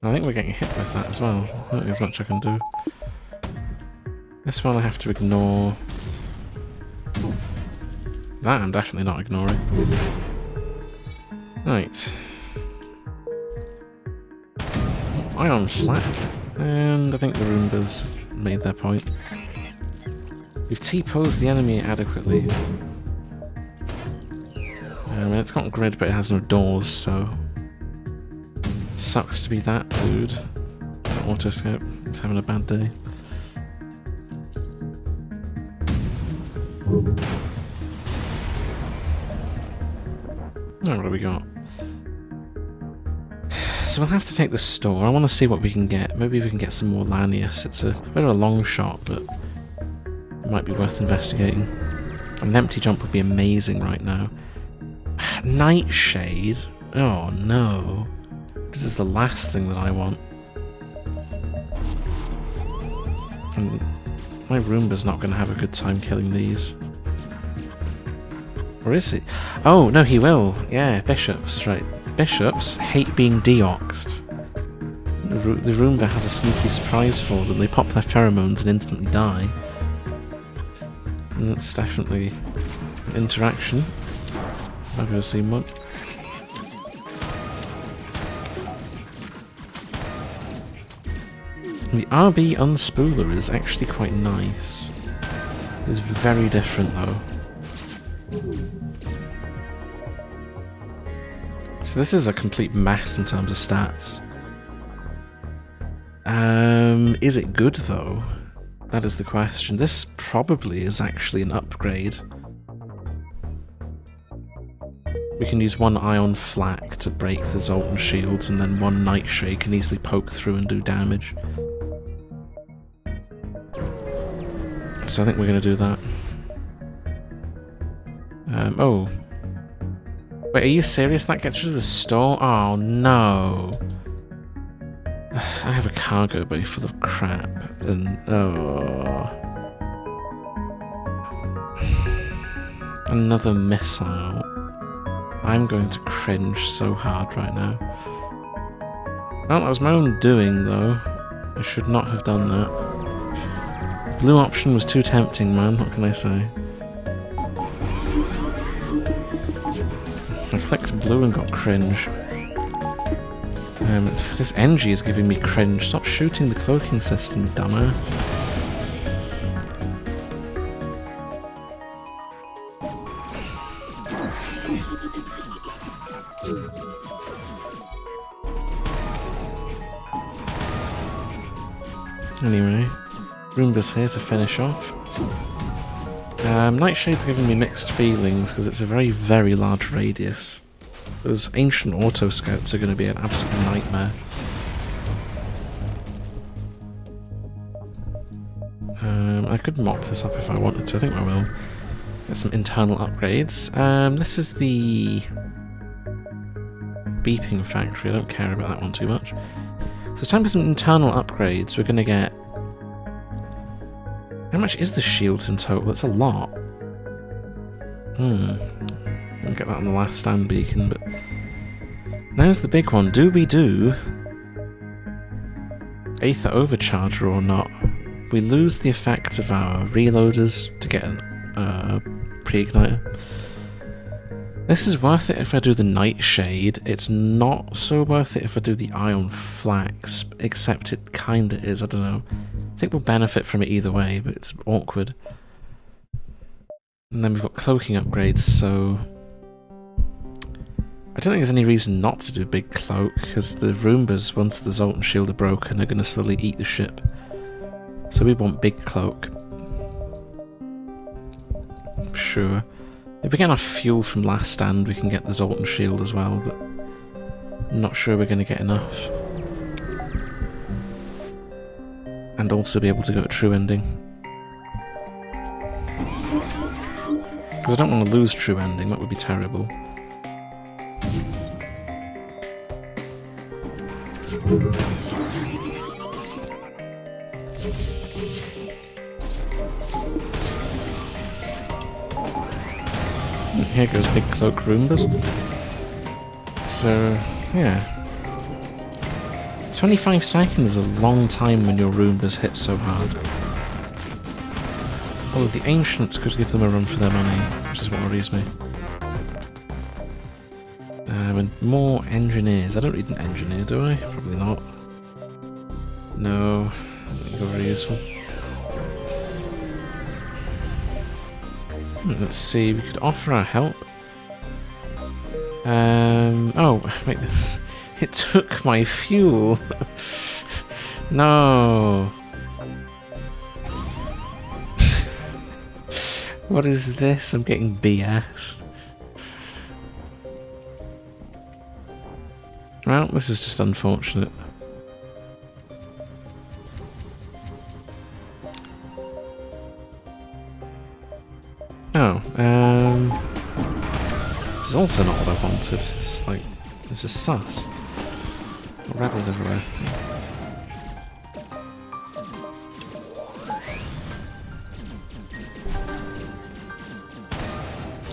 I think we're getting hit with that as well. I don't think there's much I can do. This one I have to ignore. That I'm definitely not ignoring. Right. Ion flak. And I think the Roombas made their point. We've T-posed the enemy adequately. It's got grid, but it has no doors, so... Sucks to be that dude. That autoscope is having a bad day. Oh, what do we got? So we'll have to take the store. I want to see what we can get. Maybe we can get some more Lanius. It's a bit of a long shot, but it might be worth investigating. An empty jump would be amazing right now. Nightshade? Oh no. This is the last thing that I want. And my Roomba's not going to have a good time killing these. Or is he? Oh, no, he will. Yeah, bishops, right. Bishops hate being deoxed. The Roomba has a sneaky surprise for them. They pop their pheromones and instantly die. And that's definitely an interaction. I've never seen one. The RB Unspooler is actually quite nice. It's very different though. So this is a complete mess in terms of stats. Is it good though? That is the question. This probably is actually an upgrade. We can use one Ion Flak to break the Zoltan shields, and then one Nightshade can easily poke through and do damage. So I think we're going to do that. Oh. Wait, are you serious? That gets rid of the store? Oh, no. I have a cargo bay full of crap, and... oh. Another missile. I'm going to cringe so hard right now. Well, that was my own doing, though. I should not have done that. The blue option was too tempting, man. What can I say? I clicked blue and got cringe. This NG is giving me cringe. Stop shooting the cloaking system, dumbass. Anyway, Roomba's here to finish off. Nightshade's giving me mixed feelings because it's a very, very large radius. Those ancient auto scouts are going to be an absolute nightmare. I could mop this up if I wanted to. I think I will. Get some internal upgrades. This is the beeping factory. I don't care about that one too much. So it's time for some internal upgrades. We're going to get much is the shields in total? That's a lot. I'll get that on the last stand beacon, but now's the big one. Do we do Aether Overcharger or not? We lose the effect of our reloaders to get a pre-igniter. This is worth it if I do the Nightshade. It's not so worth it if I do the Ion Flax, except it kinda is, I don't know. I think we'll benefit from it either way, but it's awkward. And then we've got cloaking upgrades, so I don't think there's any reason not to do Big Cloak, because the Roombas, once the Zoltan Shield are broken, are going to slowly eat the ship. So we want Big Cloak. Sure. If we get enough fuel from last stand, we can get the Zoltan Shield as well, but I'm not sure we're going to get enough. And also be able to go to True Ending. Because I don't want to lose True Ending, that would be terrible. Here goes Big Cloak Roombas. So, yeah. 25 seconds is a long time when your Roombas hit so hard. Although the Ancients could give them a run for their money, which is what worries me. And more Engineers. I don't need an Engineer, do I? Probably not. No, I don't think they're very useful. Let's see, we could offer our help. Oh, wait, it took my fuel. No. What is this? I'm getting BS. Well, this is just unfortunate. Oh, this is also not what I wanted. It's like, this is sus. Got rebels everywhere.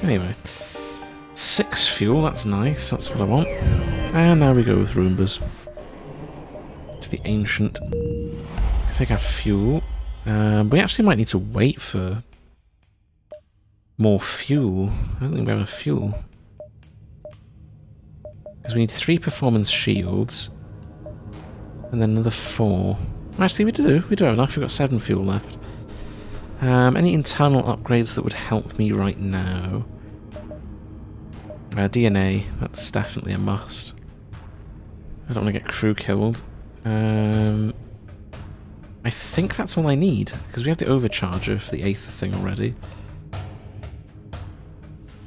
Anyway, 6 fuel, that's nice, that's what I want. And now we go with Roombas. To the Ancient. Take our fuel. We actually might need to wait for more fuel. I don't think we have enough fuel. Because we need 3 performance shields. And then another 4. Actually, we do have enough. We've got 7 fuel left. Any internal upgrades that would help me right now? DNA, that's definitely a must. I don't want to get crew killed. I think that's all I need, because we have the overcharger for the Aether thing already.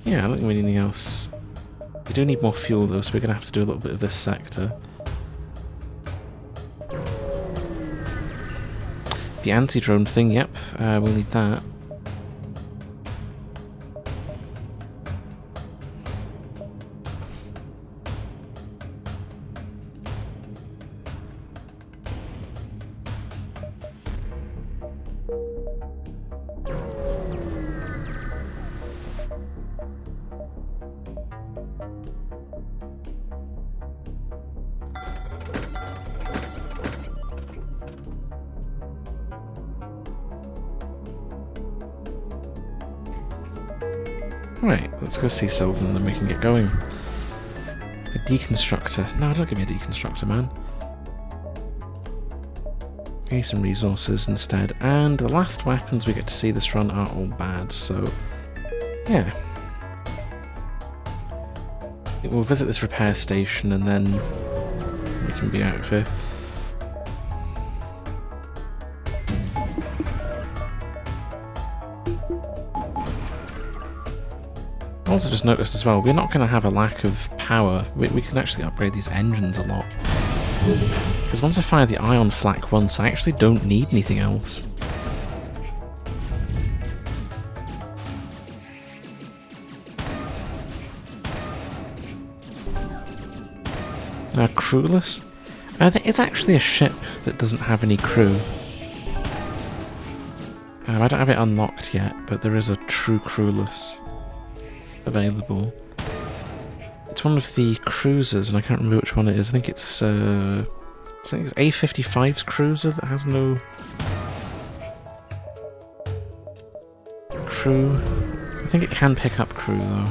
Yeah, I don't think we need anything else. We do need more fuel though, so we're going to have to do a little bit of this sector. The anti-drone thing, yep, we'll need that. Right, let's go see Sylvan and then we can get going. A deconstructor. No, don't give me a deconstructor, man. Give me some resources instead. And the last weapons we get to see this run are all bad, so yeah. We'll visit this repair station and then we can be out of here. I also just noticed as well, we're not going to have a lack of power. We can actually upgrade these engines a lot. Because once I fire the Ion Flak once, I actually don't need anything else. Crewless? It's actually a ship that doesn't have any crew. I don't have it unlocked yet, but there is a true crewless available. It's one of the cruisers, and I can't remember which one it is. I think it's A55's cruiser that has no crew. I think it can pick up crew though.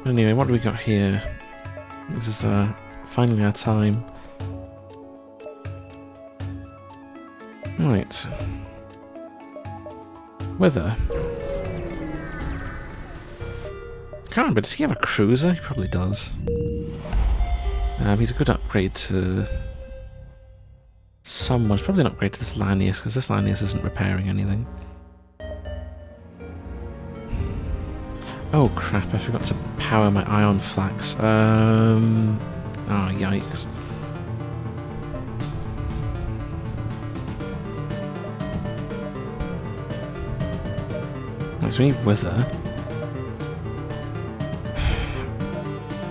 Anyway, what do we got here? This is finally our time. Right. Weather. Can't remember, does he have a cruiser? He probably does. He's a good upgrade to someone. It's probably an upgrade to this Lanius, because this Lanius isn't repairing anything. Oh crap, I forgot to power my ion flax. Oh, yikes. Right, so we need wither.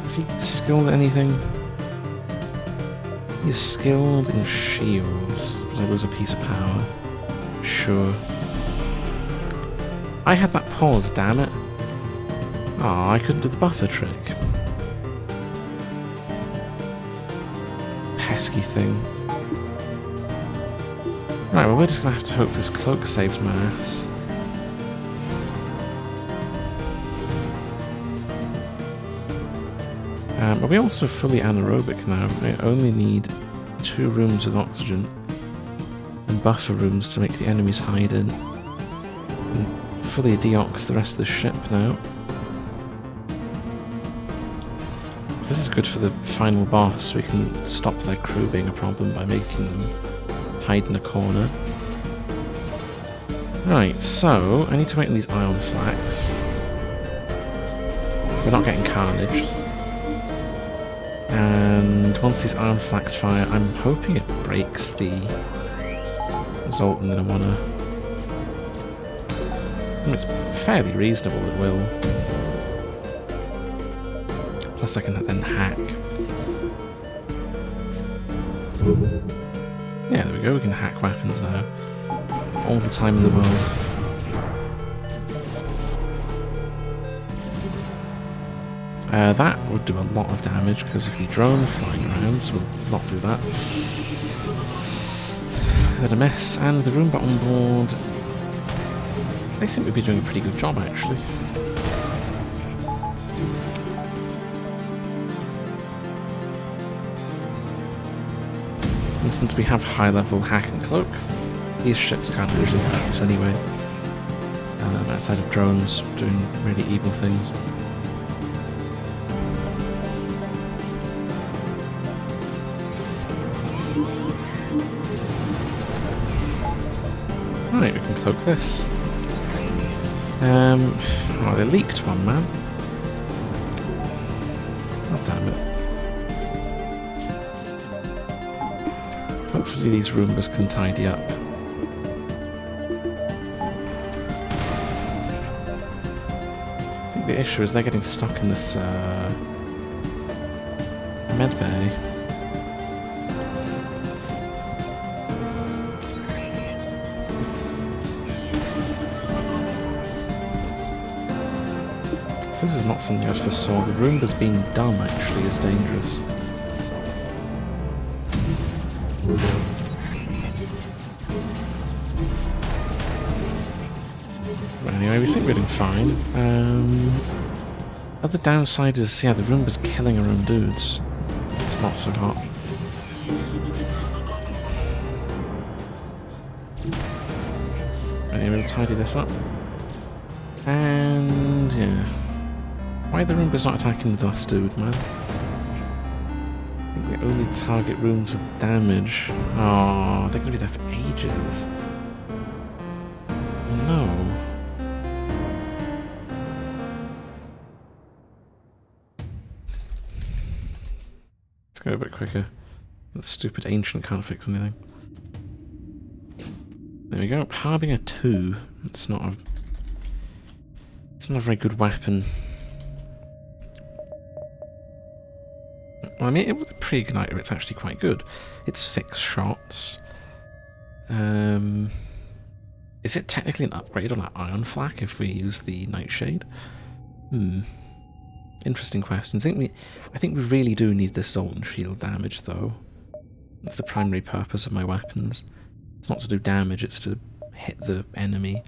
Is he skilled at anything? He's skilled in shields. But I lose a piece of power. Sure. I had that pause, damn it. Oh, I couldn't do the buffer trick. Pesky thing. Right, well we're just gonna have to hope this cloak saves my ass. Are we also fully anaerobic now? I only need 2 rooms with oxygen and buffer rooms to make the enemies hide in. And fully deox the rest of the ship now. So this is good for the final boss. We can stop their crew being a problem by making them hide in a corner. Right, so I need to wait on these ion flags. We're not getting carnaged. And once these iron flax fire, I'm hoping it breaks the Zoltan that I wanna. It's fairly reasonable it will. Plus I can then hack. Yeah, there we go, we can hack weapons now. All the time in the world. That would do a lot of damage because of the drone flying around, so we'll not do that. Had a mess, and the Roomba on board. They seem to be doing a pretty good job actually. And since we have high level hack and cloak, these ships can't usually hurt us anyway. Outside of drones doing really evil things. Right, we can cloak this. Oh, they leaked one, man. Oh, damn it. Hopefully these Roombas can tidy up. I think the issue is they're getting stuck in this med bay. This is not something I foresaw. The Roomba's being dumb actually is dangerous. But anyway, we think we're doing fine. Other downside is, yeah, the Roomba's killing our own dudes. It's not so hot. Anyway, we'll tidy this up. And yeah. Why are the Roomba's not attacking the last dude, man? I think they only target rooms with damage. Oh, they're gonna be there for ages. No. Let's go a bit quicker. That stupid ancient can't fix anything. There we go. Harbinger 2. It's not a very good weapon. Well, I mean, with the pre-igniter, it's actually quite good. It's 6 shots. Is it technically an upgrade on our Iron Flak if we use the Nightshade? Interesting question. I think we really do need this Zolt and Shield damage, though. That's the primary purpose of my weapons. It's not to do damage, it's to hit the enemy.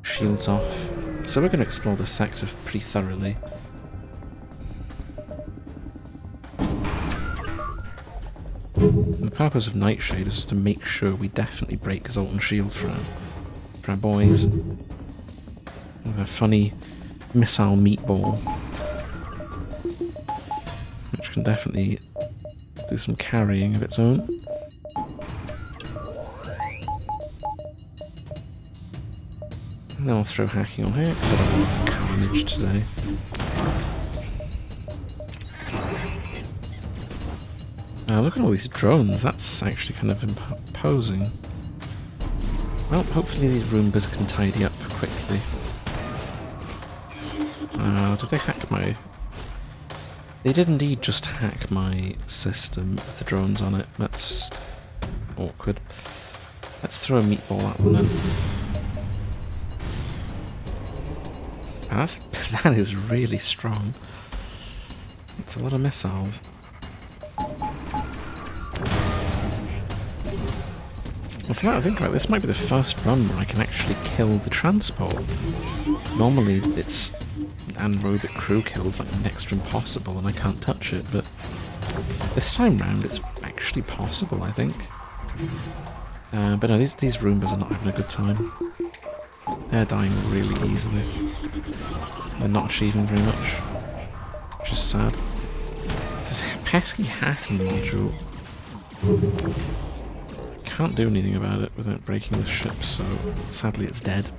Shields off. So we're going to explore this sector pretty thoroughly. And the purpose of Nightshade is just to make sure we definitely break Zolt and Shield for our boys. With a funny missile meatball, which can definitely do some carrying of its own. And then I'll throw hacking on here because I don't want carnage today. Look at all these drones, that's actually kind of imposing. Well, hopefully these Roombas can tidy up quickly. Did they hack my... They did indeed just hack my system with the drones on it. That's awkward. Let's throw a meatball at one in. That is really strong. That's a lot of missiles. So now I think about it, this might be the first run where I can actually kill the transport. Normally it's anaerobic crew kills like next to impossible and I can't touch it, but this time round it's actually possible, I think. But no, these Roombas are not having a good time. They're dying really easily. They're not achieving very much, which is sad. This pesky hacking module. Can't do anything about it without breaking the ship, so sadly it's dead.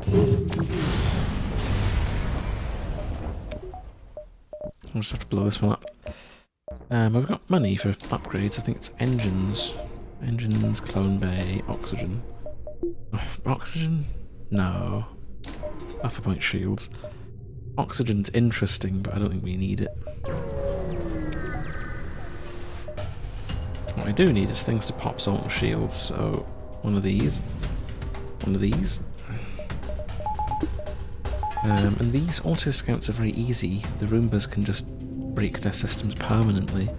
I'll just have to blow this one up. We've got money for upgrades. I think it's engines. Engines, clone bay, oxygen. Oxygen? No. Alpha point shields. Oxygen's interesting, but I don't think we need it. What I do need is things to pop Zolt and shields, so one of these. One of these. And these auto scouts are very easy. The Roombas can just break their systems permanently.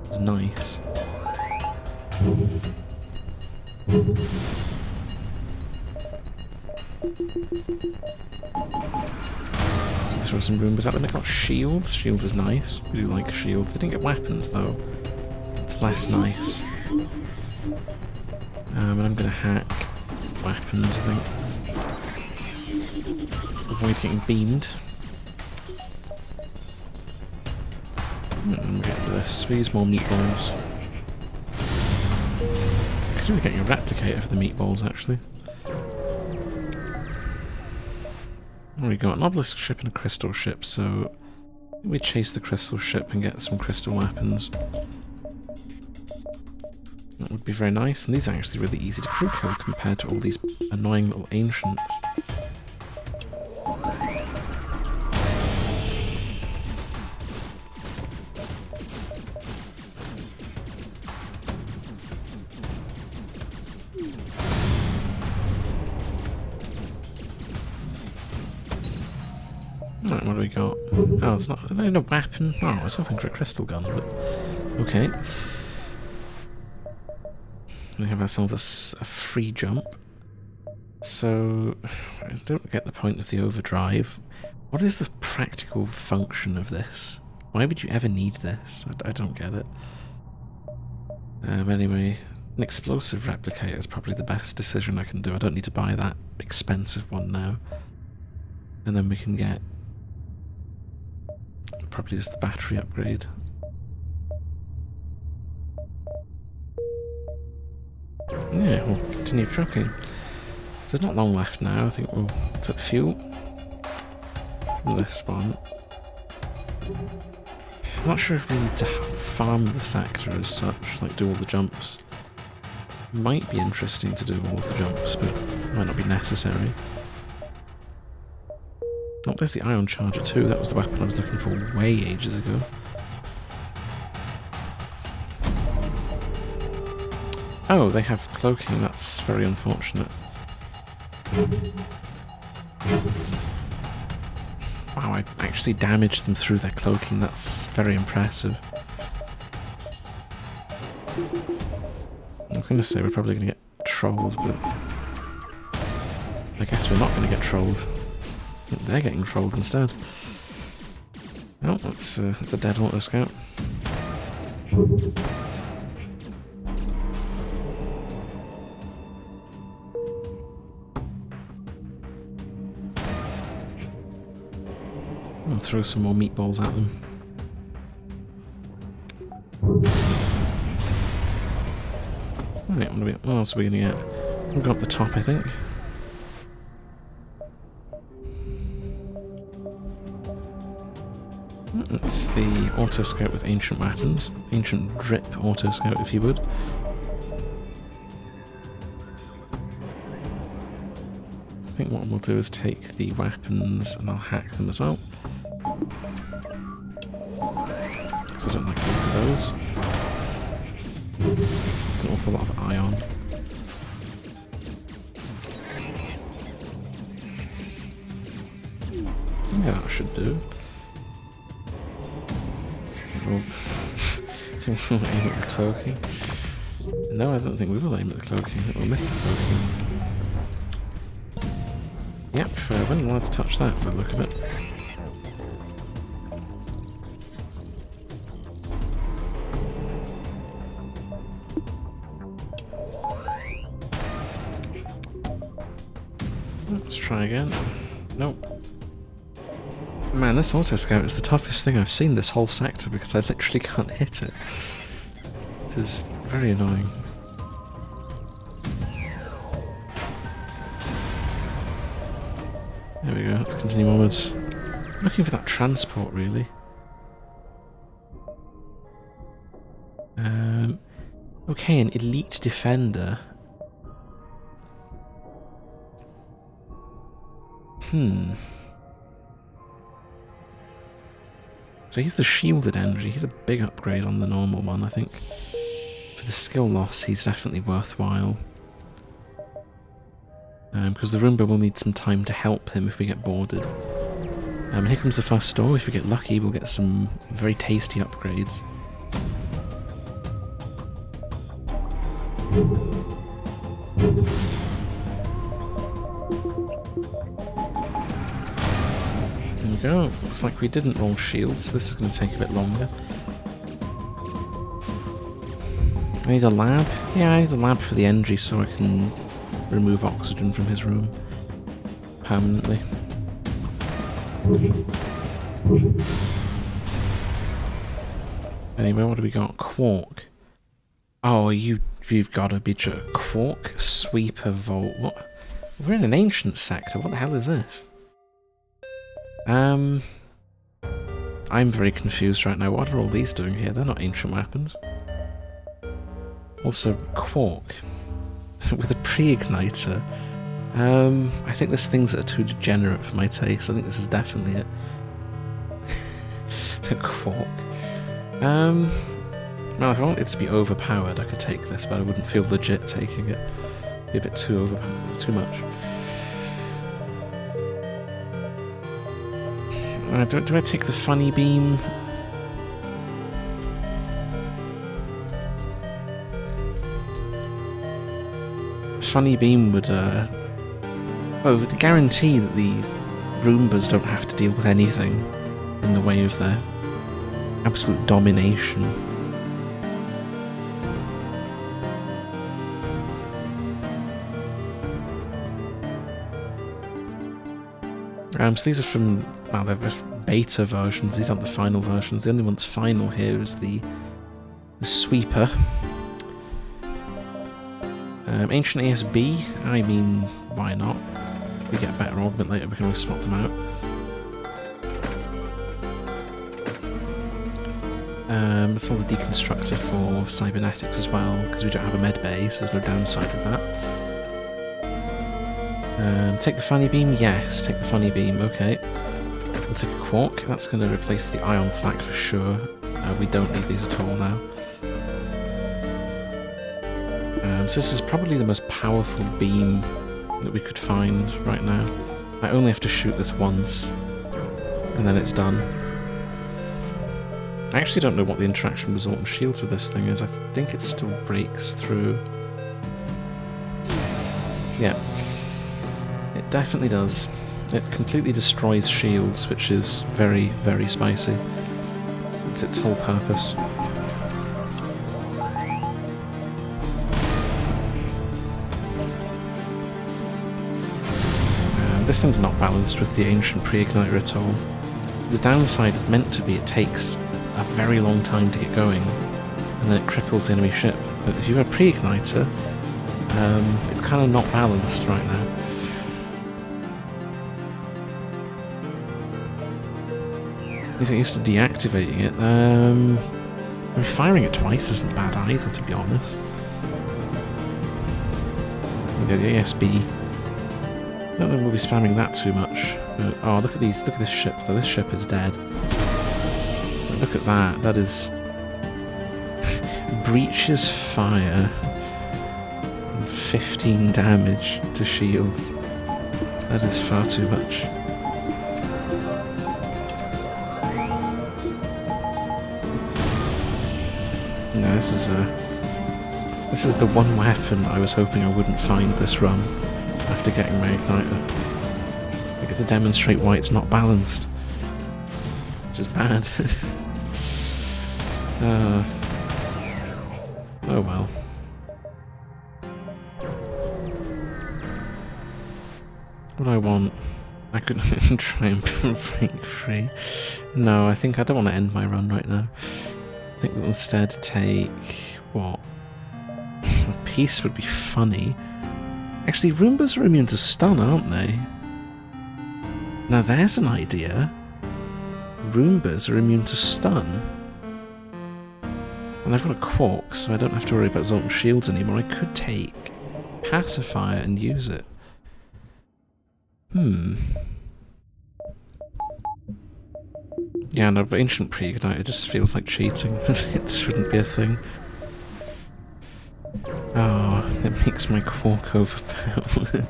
It's nice. So throw some Roombas out there. They've got shields. Shields is nice. We do like shields. They didn't get weapons though. It's less nice. And I'm gonna hack weapons, I think. Avoid getting beamed. Get rid of this. We use more meatballs. I could really get your replicator for the meatballs, actually. There we go, an obelisk ship and a crystal ship, so we chase the crystal ship and get some crystal weapons. That would be very nice, and these are actually really easy to crew kill compared to all these annoying little ancients. Right, what do we got? Oh, it's not a weapon. Oh, I was hoping for a crystal gun, but okay. We have ourselves a free jump. So, I don't get the point of the overdrive. What is the practical function of this? Why would you ever need this? I don't get it. Anyway, an explosive replicator is probably the best decision I can do. I don't need to buy that expensive one now. And then we can get probably just the battery upgrade. Yeah, we'll continue trucking. There's not long left now. I think we'll take fuel from this one. I'm not sure if we need to farm the sector as such, like do all the jumps. Might be interesting to do all the jumps, but it might not be necessary. Oh, there's the ion charger too. That was the weapon I was looking for way ages ago. Oh, they have cloaking. That's very unfortunate. Wow, I actually damaged them through their cloaking. That's very impressive. I was going to say we're probably going to get trolled, but I guess we're not going to get trolled. They're getting trolled instead. Oh, that's a dead auto scout. I'll throw some more meatballs at them. Right, what else are we going to get? We've got the top, I think. It's the auto scout with ancient weapons. Ancient drip auto scout, if you would. I think what we'll do is take the weapons and I'll hack them as well. Because I don't like the look of those. There's an awful lot of ion. Yeah, that should do. Oh. So we'll aim at the cloaking. No, I don't think we will aim at the cloaking. We'll miss the cloaking. Yep, we're not allowed to touch that by the look of it. Let's try again. Nope. Man, this auto scout is the toughest thing I've seen this whole sector because I literally can't hit it. This is very annoying. There we go, let's continue onwards. I'm looking for that transport, really. Okay, an elite defender. So he's the shielded energy. He's a big upgrade on the normal one, I think. For the skill loss, he's definitely worthwhile. Because the Roomba will need some time to help him if we get boarded. Here comes the first store. If we get lucky, we'll get some very tasty upgrades. There we go. Looks like we didn't roll shields, so this is going to take a bit longer. I need a lab? Yeah, I need a lab for the energy so I can remove oxygen from his room permanently. Anyway, what do we got? Quark. Oh, you've got to be joking. Quark Sweeper Vault. What? We're in an ancient sector. What the hell is this? I'm very confused right now. What are all these doing here? They're not ancient weapons. Also, Quark. With a pre-igniter. I think there's things that are too degenerate for my taste. I think this is definitely it. The Quark. Well, if I wanted it to be overpowered, I could take this, but I wouldn't feel legit taking it. It'd be a bit too overpowered, too much. Do I take the funny beam? Funny beam would, would guarantee that the Roombas don't have to deal with anything in the way of their absolute domination. So these are from, well, they're beta versions, these aren't the final versions. The only one that's final here is the Sweeper. Ancient ASB, I mean, why not? If we get a better augment later, we can always swap them out. It's all the deconstructor for cybernetics as well, because we don't have a med bay, so there's no downside of that. Take the funny beam? Yes, take the funny beam, okay. We'll take a quark, that's going to replace the ion flak for sure. We don't need these at all now. So this is probably the most powerful beam that we could find right now. I only have to shoot this once, and then it's done. I actually don't know what the interaction result and shields with this thing is. I think it still breaks through. Yeah, it definitely does. It completely destroys shields, which is very, very spicy. It's its whole purpose. This thing's not balanced with the Ancient Pre-Igniter at all. The downside is meant to be it takes a very long time to get going, and then it cripples the enemy ship. But if you have a Pre-Igniter, it's kind of not balanced right now. He's used to deactivating it. I mean, firing it twice isn't bad either, to be honest. The ASB. I don't think we'll be spamming that too much. But, oh, look at these! Look at this ship, though. This ship is dead. But look at that. That is breaches fire. 15 damage to shields. That is far too much. No, this is the one weapon I was hoping I wouldn't find this run after getting my igniter. I get to demonstrate why it's not balanced, which is bad. Oh well. What do I want? I could try and break free. No, I think I don't want to end my run right now. I think we'll instead take... what? A piece would be funny. Actually, Roombas are immune to stun, aren't they? Now there's an idea. Roombas are immune to stun. And I've got a Quark, so I don't have to worry about Zoltan shields anymore. I could take Pacifier and use it. Yeah, no, but Ancient Pre-Igniter just feels like cheating. It shouldn't be a thing. Oh, it makes my Quark overpowered.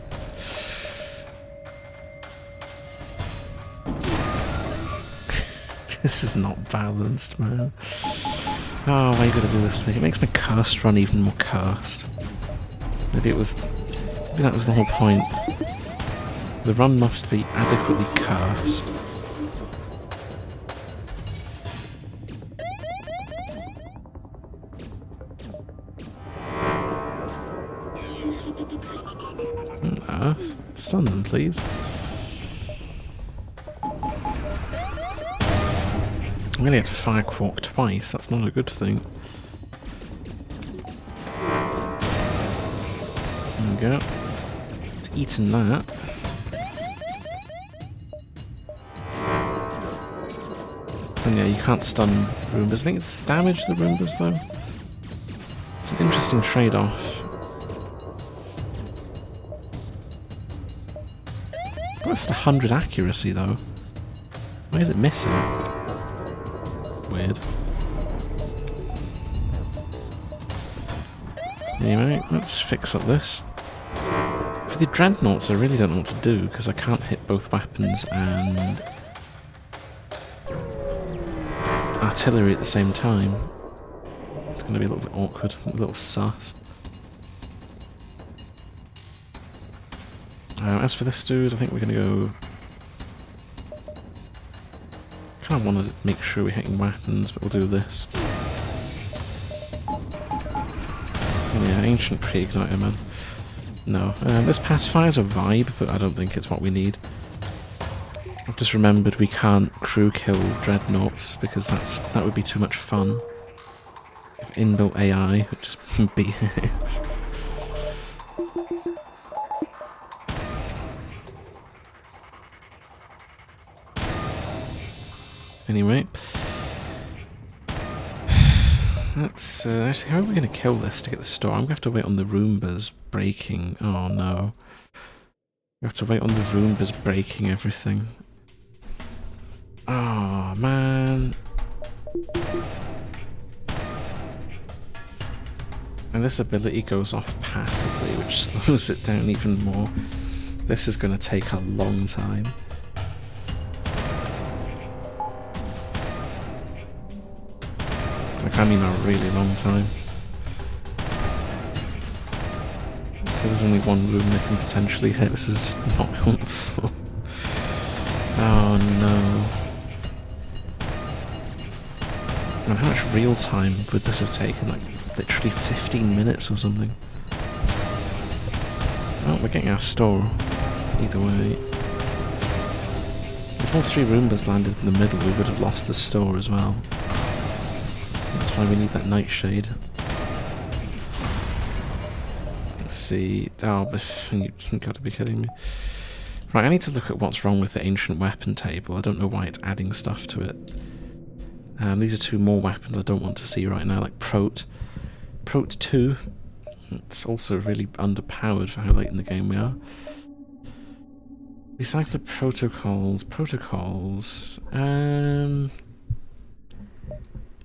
This is not balanced, man. Oh, why you gotta do this to me? It makes my cast run even more cursed. Maybe that was the whole point. The run must be adequately cursed. Earth, stun them, please. I'm gonna get to fire Quark twice, that's not a good thing. There we go. It's eaten that. And yeah, you can't stun Roombas. I think it's damage the Roombas though. It's an interesting trade-off. Oh, it's at 100 accuracy though. Why is it missing? Weird. Anyway, let's fix up this. For the Dreadnoughts, I really don't know what to do because I can't hit both weapons and artillery at the same time. It's going to be a little bit awkward, a little sus. As for this dude, I think we're going to go... kind of want to make sure we're hitting weapons, but we'll do this. Yeah, Ancient Pre-Igniter, man. No. This Pacifier's a vibe, but I don't think it's what we need. I've just remembered we can't crew kill Dreadnoughts, because that would be too much fun. If inbuilt AI would just be his. Anyway, let's actually, how are we going to kill this to get the store? I'm going to have to wait on the Roombas breaking. Oh no. We have to wait on the Roombas breaking everything. Oh man. And this ability goes off passively, which slows it down even more. This is going to take a long time. Like, I mean a really long time. Because there's only one room they can potentially hit. This is not helpful. Oh no. And how much real time would this have taken? Like, literally 15 minutes or something. Oh, we're getting our store. Either way. If all 3 Roombas landed in the middle, we would have lost the store as well. That's why we need that nightshade. Let's see. Oh, you've got to be kidding me. Right, I need to look at what's wrong with the ancient weapon table. I don't know why it's adding stuff to it. These are 2 more weapons I don't want to see right now, like Prot. Prot 2. It's also really underpowered for how late in the game we are. Recycle protocols. Protocols.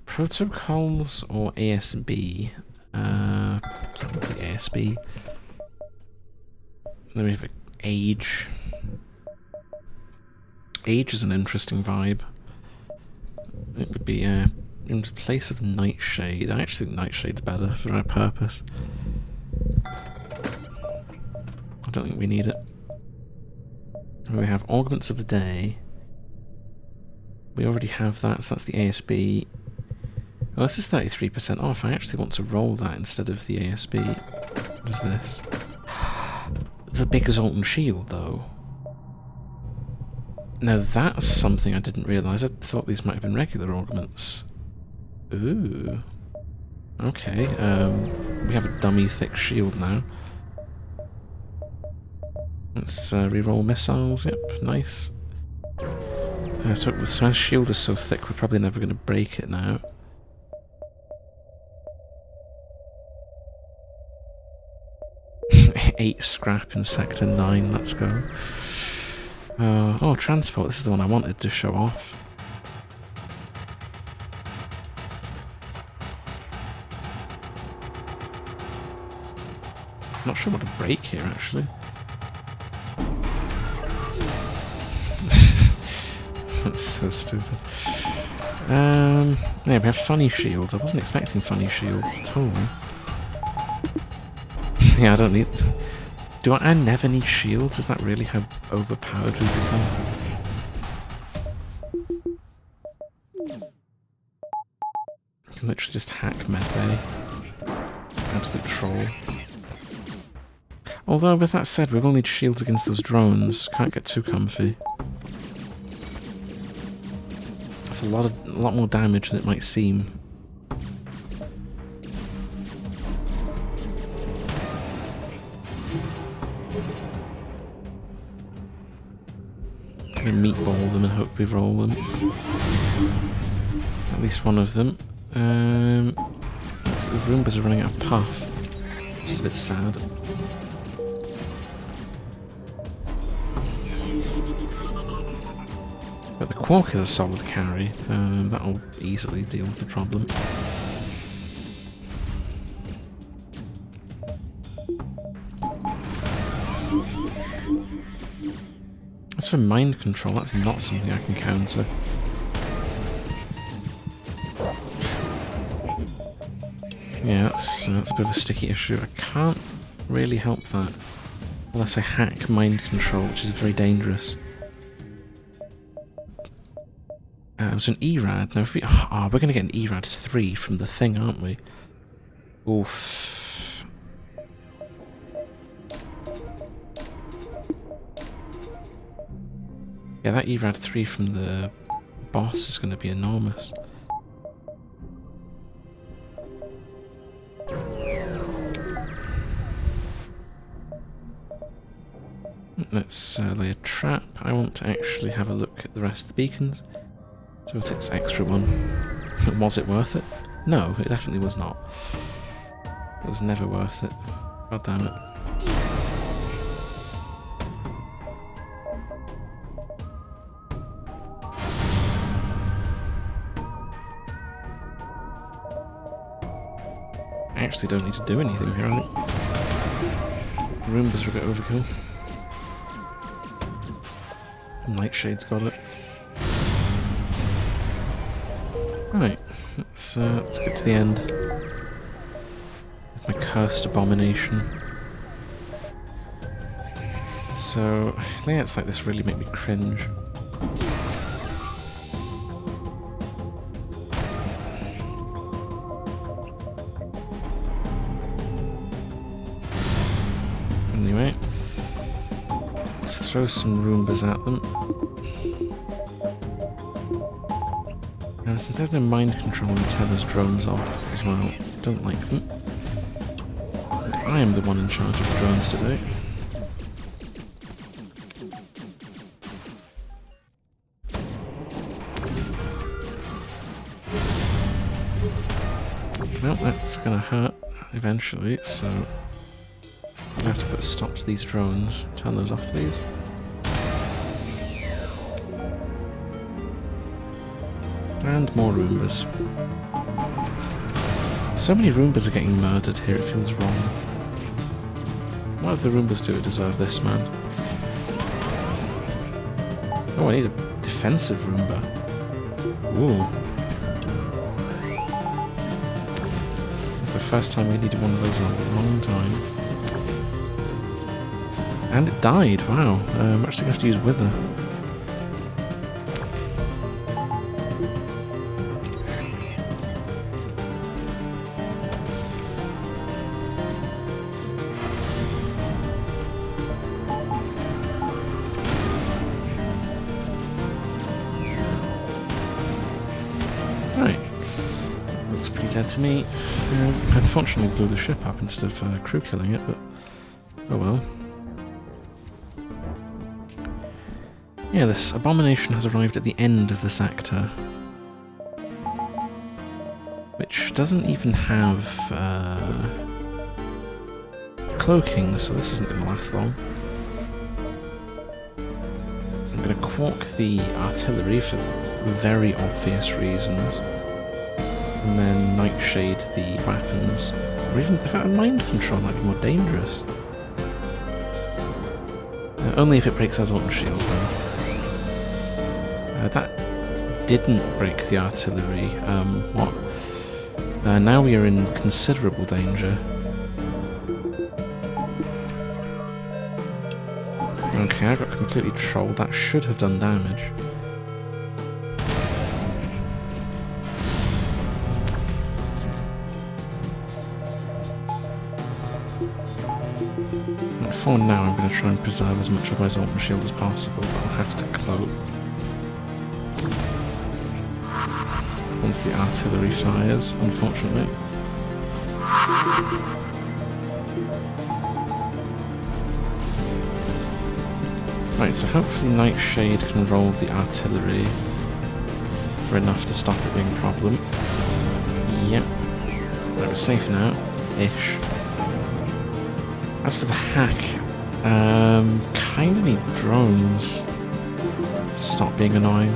Protocols or ASB? Probably ASB. Then we have age. Age is an interesting vibe. It would be in place of nightshade. I actually think nightshade's better for our purpose. I don't think we need it. We have augments of the day. We already have that, so that's the ASB. Oh, this is 33% off. I actually want to roll that instead of the ASB. What is this? The big Exalted Shield, though. Now that's something I didn't realise. I thought these might have been regular augments. Ooh. Okay, we have a dummy thick shield now. Let's reroll missiles. Yep, nice. So our shield is so thick, we're probably never going to break it now. Eight scrap in Sector 9, let's go. Oh, transport, this is the one I wanted to show off. Not sure what to break here, actually. That's so stupid. Yeah, we have funny shields. I wasn't expecting funny shields at all. Yeah, I don't need... Do I never need shields? Is that really how overpowered we become? I can literally just hack medbay. Absolute troll. Although, with that said, we will need shields against those drones. Can't get too comfy. That's a lot more damage than it might seem. I'm gonna meatball them and hope we roll them. At least one of them. Looks like the Roombas are running out of puff. Which is a bit sad. But the Quark is a solid carry. That'll easily deal with the problem. As for mind control, that's not something I can counter. Yeah, that's a bit of a sticky issue. I can't really help that unless I hack mind control, which is very dangerous. So an ERAD. Now, if we... Oh, we're going to get an ERAD 3 from the thing, aren't we? Oof. Yeah, that ERAD 3 from the boss is going to be enormous. Let's lay a trap. I want to actually have a look at the rest of the beacons. So we'll take this extra one. Was it worth it? No, it definitely was not. It was never worth it. God damn it. actually don't need to do anything here, I think. Roombas are a bit overkill. Nightshade's got it. Right, let's get to the end. With my cursed abomination. So, layouts like this really make me cringe. Anyway, let's throw some Roombas at them. Now, since I have no mind control and Tether's drones off as well, don't like them. I am the one in charge of the drones today. Well, that's gonna hurt eventually, so I have to put a stop to these drones. Turn those off, please. And more Roombas. So many Roombas are getting murdered here, it feels wrong. What if the Roombas do deserve this, man? Oh, I need a defensive Roomba. Ooh. It's the first time we needed one of those in a long time. And it died, wow. I'm actually going to have to use Wither. Right. Looks pretty dead to me. Unfortunately blew the ship up instead of crew killing it, but oh well. Yeah, this abomination has arrived at the end of the sector, which doesn't even have cloaking, so this isn't going to last long. I'm going to quark the artillery for very obvious reasons, and then nightshade the weapons, or even if I had mind control might be more dangerous. Only if it breaks our Zoltan shield though. That didn't break the artillery. Now we are in considerable danger. Okay, I got completely trolled. That should have done damage. And for now, I'm going to try and preserve as much of my Zoltan shield as possible, but I'll have to cloak once the artillery fires, unfortunately. Right, so hopefully Nightshade can roll the artillery for enough to stop it being a problem. Yep. Right, we're safe now. Ish. As for the hack, kinda need drones to stop being annoying.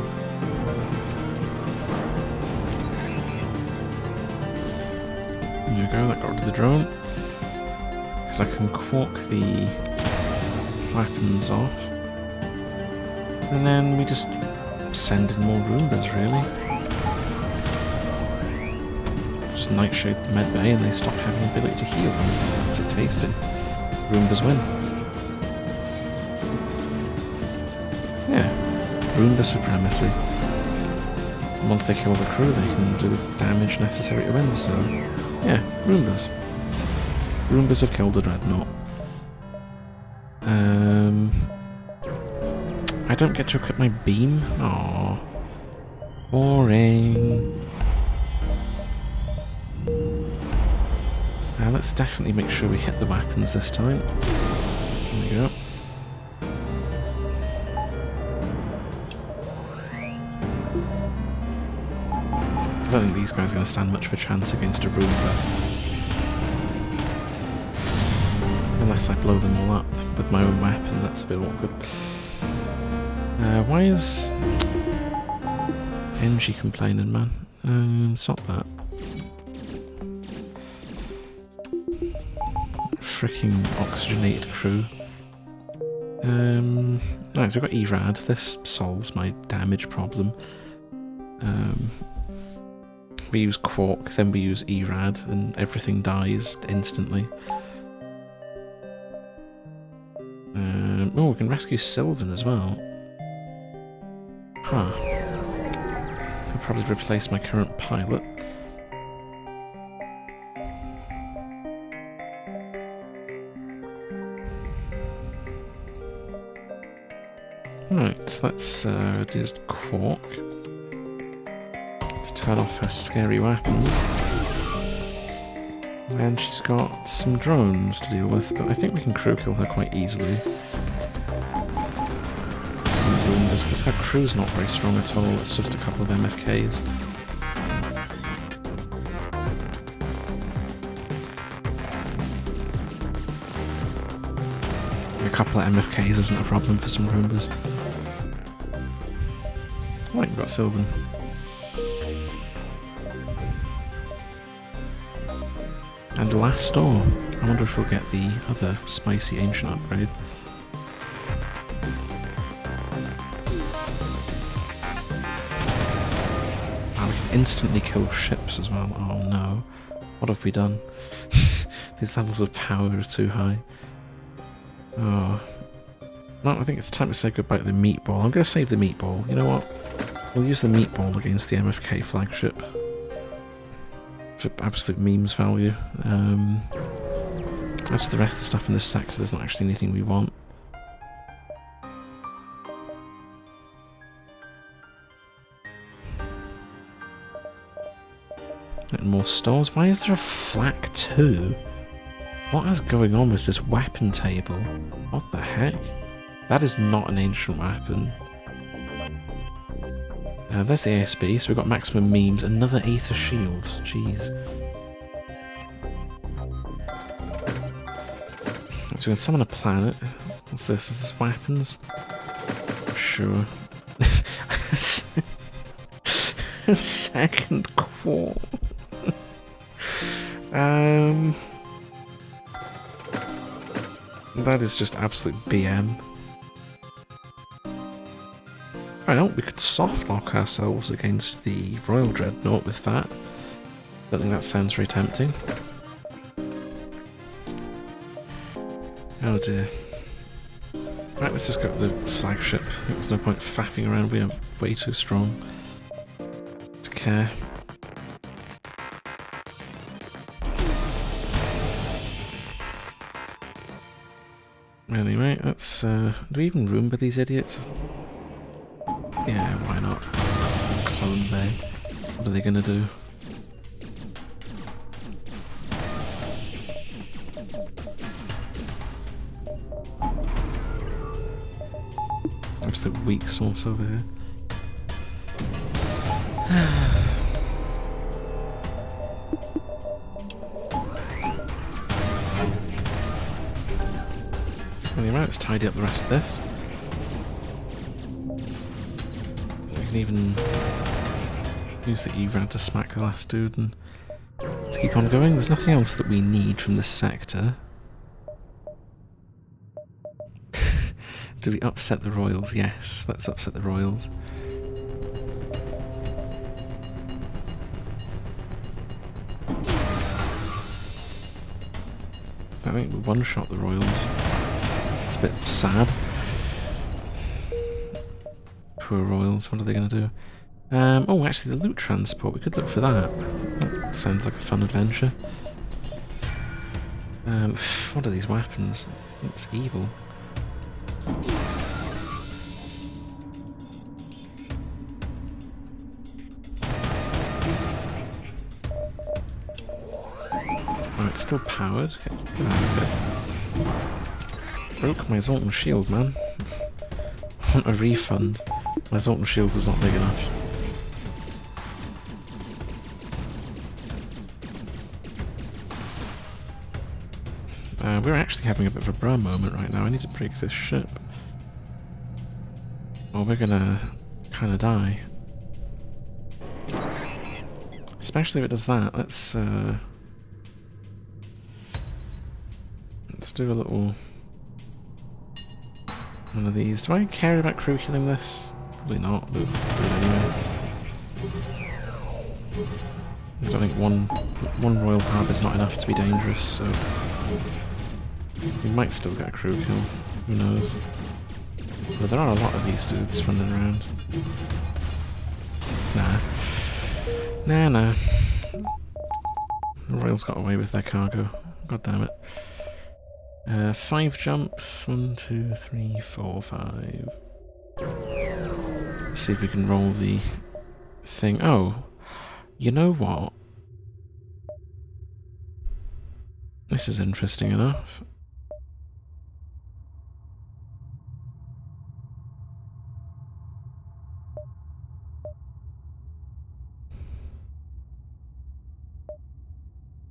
There we go, that got rid of the drone. Because I can quark the weapons off. And then we just send in more Roombas, really. Just nightshade the med bay and they stop having the ability to heal. That's it tasted. Roombas win. Yeah, Roomba supremacy. Once they kill the crew, they can do the damage necessary to win, so yeah, Roombas. Roombas have killed the Dreadnought. I don't get to equip my beam? Aww. Boring. Let's definitely make sure we hit the weapons this time. There we go. I don't think these guys are going to stand much of a chance against a Roomba. Unless I blow them all up with my own weapon, that's a bit awkward. Why is NG complaining, man? Stop that. freaking oxygenated crew. Right, so we've got ERAD. This solves my damage problem. We use Quark, then we use ERAD, and everything dies instantly. Oh, we can rescue Sylvan as well. Huh. I'll probably replace my current pilot. Right, so let's do Quark. Let's turn off her scary weapons. And she's got some drones to deal with, but I think we can crew kill her quite easily. Some Roombas, because her crew's not very strong at all, it's just a couple of MFKs. A couple of MFKs isn't a problem for some Roombas. Right, we've got Sylvan. And the last door. I wonder if we'll get the other spicy ancient upgrade. Oh, we can instantly kill ships as well. Oh no. What have we done? These levels of power are too high. Oh. Well, I think it's time to say goodbye to the meatball. I'm going to save the meatball. You know what? We'll use the meatball against the MFK flagship. For absolute memes value. As for the rest of the stuff in this sector, there's not actually anything we want. And more stores. Why is there a flak 2? What is going on with this weapon table? What the heck? That is not an ancient weapon. There's the ASB, so we've got maximum memes, another Aether Shields, jeez. So we can summon a planet. What's this? Is this weapons? Sure. A second core. That is just absolute BM. I know, we could soft lock ourselves against the Royal Dreadnought with that. Don't think that sounds very tempting. Oh dear. Right, let's just go to the flagship. There's no point faffing around, we are way too strong to care. Anyway, let's do we even Roomba these idiots? Yeah, why not? Clone Bay. What are they gonna do? Absolute weak source over here. Anyway, let's tidy up the rest of this. Even use the ERAD to smack the last dude and to keep on going. There's nothing else that we need from this sector. Do we upset the Royals? Yes, let's upset the Royals. I think we one-shot the Royals. It's a bit sad. Poor Royals, what are they going to do? Oh, actually the loot transport, we could look for that. That sounds like a fun adventure. What are these weapons? It's evil. Oh, it's still powered. Broke my Zoltan shield, man. I want a refund. My Zoltan shield was not big enough. We're actually having a bit of a bruh moment right now. I need to break this ship. Or we're gonna kinda die. Especially if it does that. Let's Let's do a little one of these. Do I care about crew killing this? Probably not, but do it anyway. I don't think one royal harbour is not enough to be dangerous, so we might still get a crew kill. Who knows? But there are a lot of these dudes running around. Nah. The royals got away with their cargo. God damn it. 5 jumps. 1, 2, 3, 4, 5. Let's see if we can roll the thing. Oh, you know what? This is interesting enough.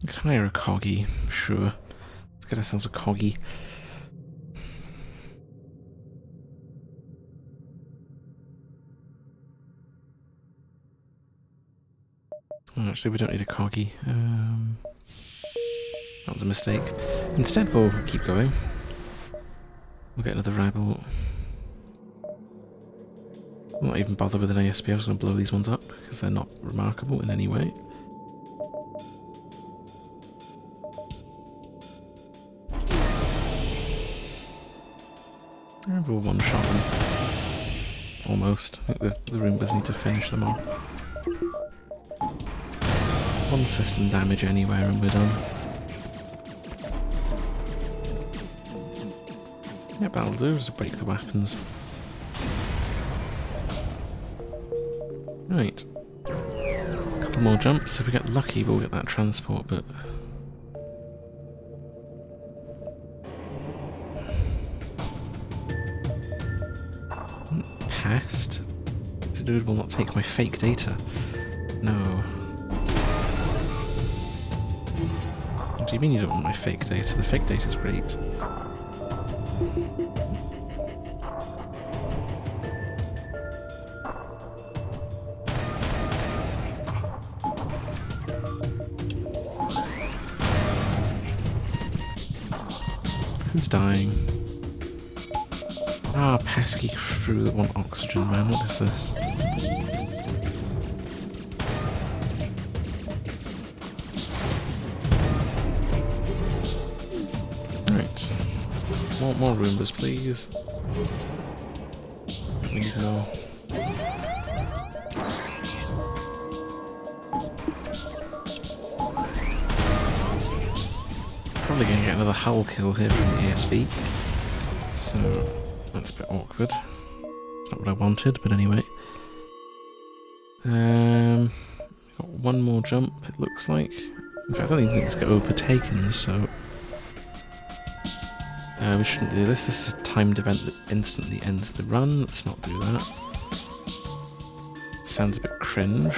We could hire a coggy, sure. Let's get ourselves a coggy. Oh, actually, we don't need a coggy. That was a mistake. Instead, we'll keep going. We'll get another rebel. I'll not even bother with an ASP. I'm just going to blow these ones up because they're not remarkable in any way. We'll one-shot them. Almost. I think the Roombas need to finish them off. 1 system damage anywhere and we're done. Yep, that'll do, just break the weapons. Right. A couple more jumps. If we get lucky, we'll get that transport, but... Pest? This dude will not take my fake data. No. What do you mean you don't want my fake data? The fake data's great. Who's dying? Ah, pesky crew that want oxygen, man. What is this? Right. More Roombas, please. We need more. Probably going to get another hull kill here from the ASB. So... that's a bit awkward. It's not what I wanted, but anyway. Got one more jump, it looks like. In fact, I don't even think it's got overtaken, so... we shouldn't do this. This is a timed event that instantly ends the run. Let's not do that. It sounds a bit cringe.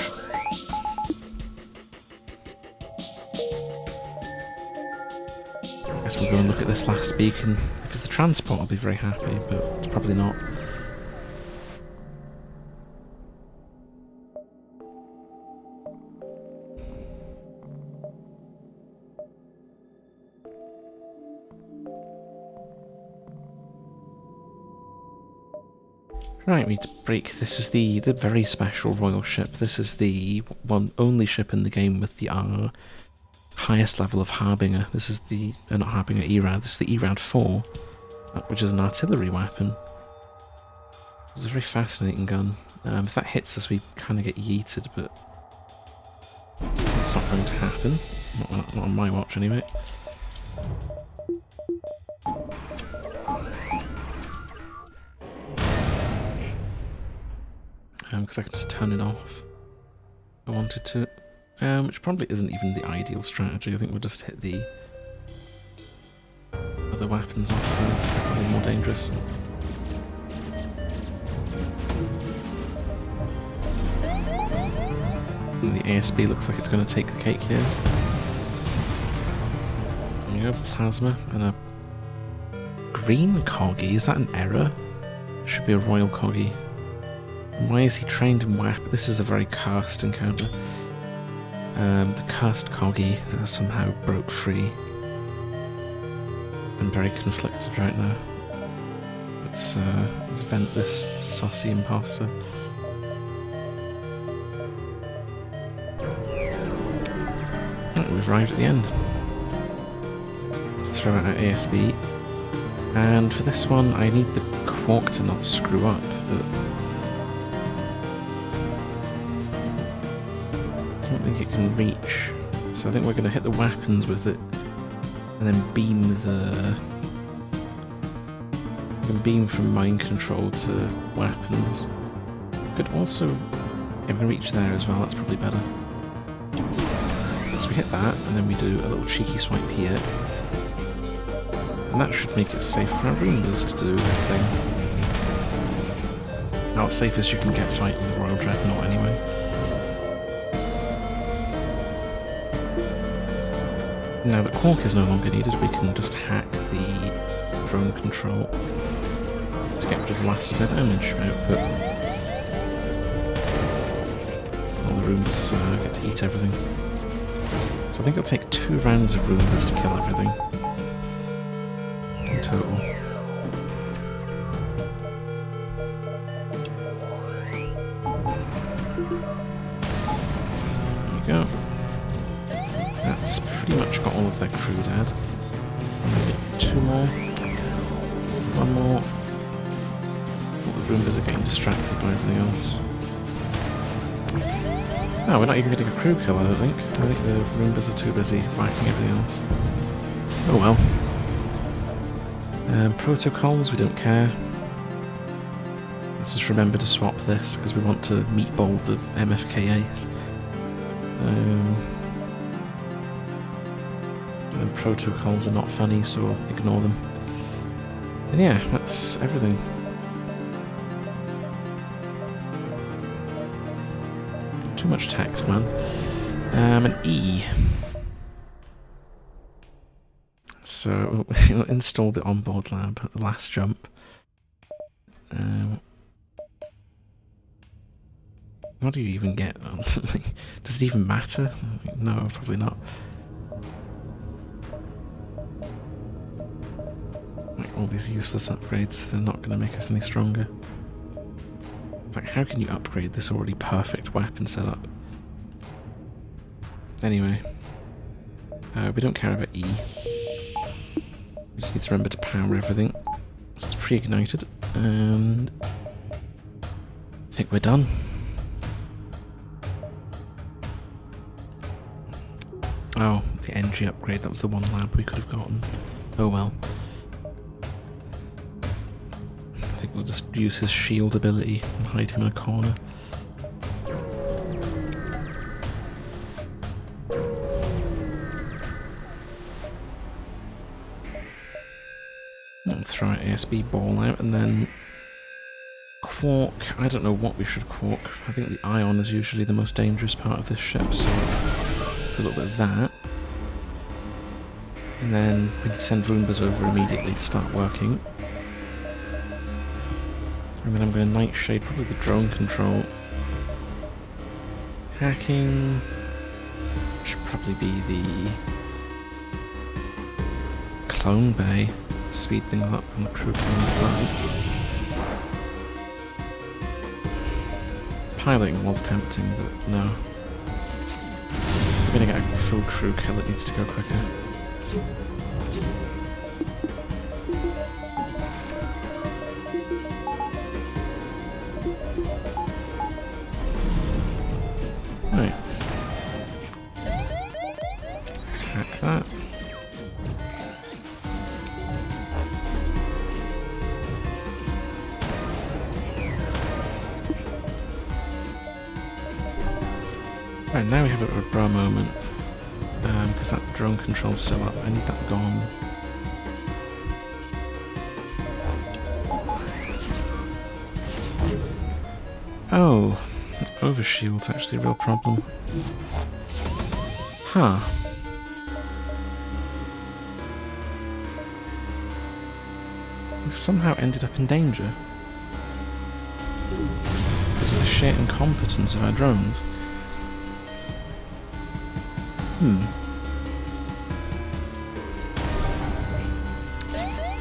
I guess we'll go and look at this last beacon. If it's the transport, I'll be very happy, but it's probably not. Right, we need to break. This is the very special royal ship. This is the only ship in the game with the highest level of Harbinger. This is the, not Harbinger, ERAD. This is the ERAD 4, which is an artillery weapon. It's a very fascinating gun. If that hits us, we kind of get yeeted, but it's not going to happen. Not on my watch, anyway. Because I can just turn it off if I wanted to. Which probably isn't even the ideal strategy. I think we'll just hit the other weapons off first. They're probably more dangerous. And the ASB looks like it's going to take the cake here. There you go, plasma and a green coggy. Is that an error? It should be a royal coggy. Why is he trained in weapon? This is a very cursed encounter. The cursed coggy that somehow broke free. I'm very conflicted right now. Let's vent this sussy imposter. Right, we've arrived at the end. Let's throw out our ASB. And for this one, I need the quark to not screw up. But I don't think it can reach. So I think we're going to hit the weapons with it. And then beam the... We can beam from mind control to weapons. Could also... Yeah, we can reach there as well, that's probably better. So we hit that, and then we do a little cheeky swipe here. And that should make it safe for our Roombas to do their thing. Now, as safe as you can get fighting the Royal Dreadnought anyway. Now that quark is no longer needed, we can just hack the drone control to get rid of the last of their damage output. All the Roombas get to eat everything. So I think it'll take 2 rounds of Roombas to kill everything. In total. There we go. That's pretty much got all of their crew dead. Maybe 2 more. 1 more. All the Roombas are getting distracted by everything else. No, we're not even getting a crew kill, I don't think. I think the Roombas are too busy fighting everything else. Oh well. Protocols, we don't care. Let's just remember to swap this, because we want to meatball the MFKAs. And protocols are not funny, so ignore them. And yeah, that's everything. Too much text, man. An E. So we'll install the onboard lab at the last jump. What do you even get? Does it even matter? No, probably not. Like all these useless upgrades, they're not going to make us any stronger. It's like, how can you upgrade this already perfect weapon setup? Anyway, we don't care about E. We just need to remember to power everything. So it's pre-ignited, and I think we're done. Oh, the NG upgrade, that was the one lab we could have gotten. Oh well. I think we'll just use his shield ability and hide him in a corner. And throw an ASB ball out, and then quark. I don't know what we should quark. I think the ion is usually the most dangerous part of this ship, so a little bit of that. And then we can send Roombas over immediately to start working. And then I'm going to nightshade probably the drone control. Hacking should probably be the clone bay. Speed things up on the crew can flight. Piloting was tempting, but no. We're gonna get a full crew kill, it needs to go quicker. Right. Let's hack that. Right, now we have a bra moment, because that drone control's still up. I need that gone. Oh, overshield's actually a real problem. Huh. We've somehow ended up in danger because of the sheer incompetence of our drones.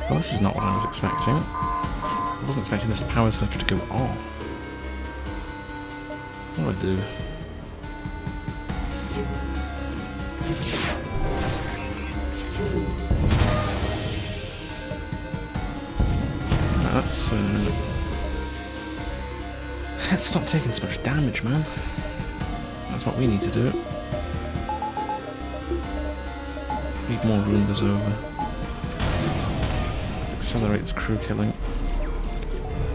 Well, this is not what I was expecting. I wasn't expecting this power circuit to go off. What do I do? Let's stop taking so much damage, man. That's what we need to do. Need more Roombas over. Let's accelerate its crew killing.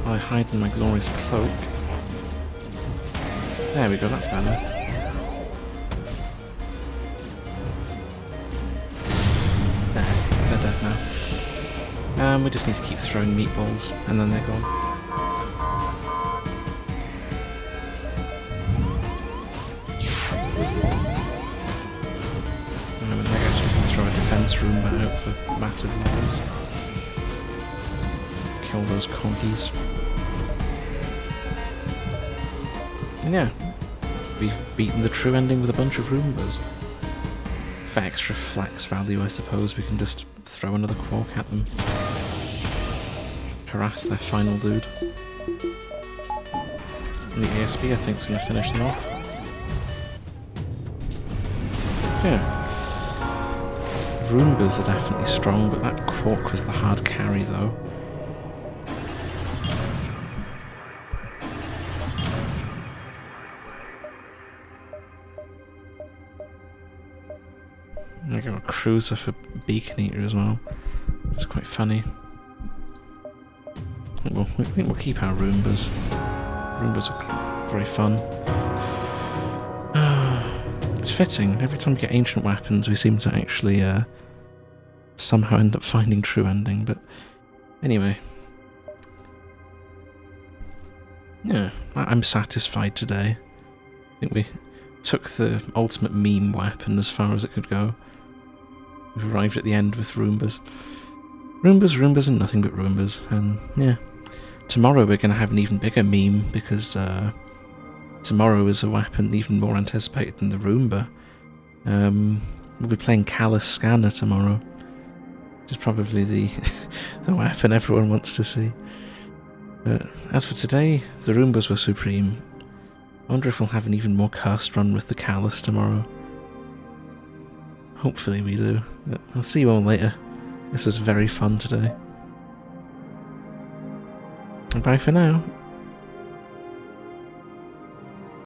I hide in my glorious cloak. There we go, that's better. There, they're dead now. We just need to keep throwing meatballs, and then they're gone. And I guess we can throw a defense room out for massive levels. Kill those corgis. And yeah, we've beaten the true ending with a bunch of Roombas. For extra flex value, I suppose, we can just throw another quark at them. Harass their final dude. And the ASB, I think, is going to finish them off. So yeah. Roombas are definitely strong, but that quark was the hard carry, though. I got a cruiser for Beacon Eater as well. It's quite funny. I think we'll keep our Roombas. Roombas are very fun. It's fitting. Every time we get ancient weapons, we seem to actually somehow end up finding true ending. But anyway, yeah, I'm satisfied today. I think we took the ultimate meme weapon as far as it could go. We've arrived at the end with Roombas. Roombas, and nothing but Roombas. And yeah, tomorrow we're going to have an even bigger meme because tomorrow is a weapon even more anticipated than the Roomba. We'll be playing Callus Scanner tomorrow, which is probably the weapon everyone wants to see. But as for today, the Roombas were supreme. I wonder if we'll have an even more cursed run with the Callus tomorrow. Hopefully we do. But I'll see you all later. This was very fun today. Bye for now.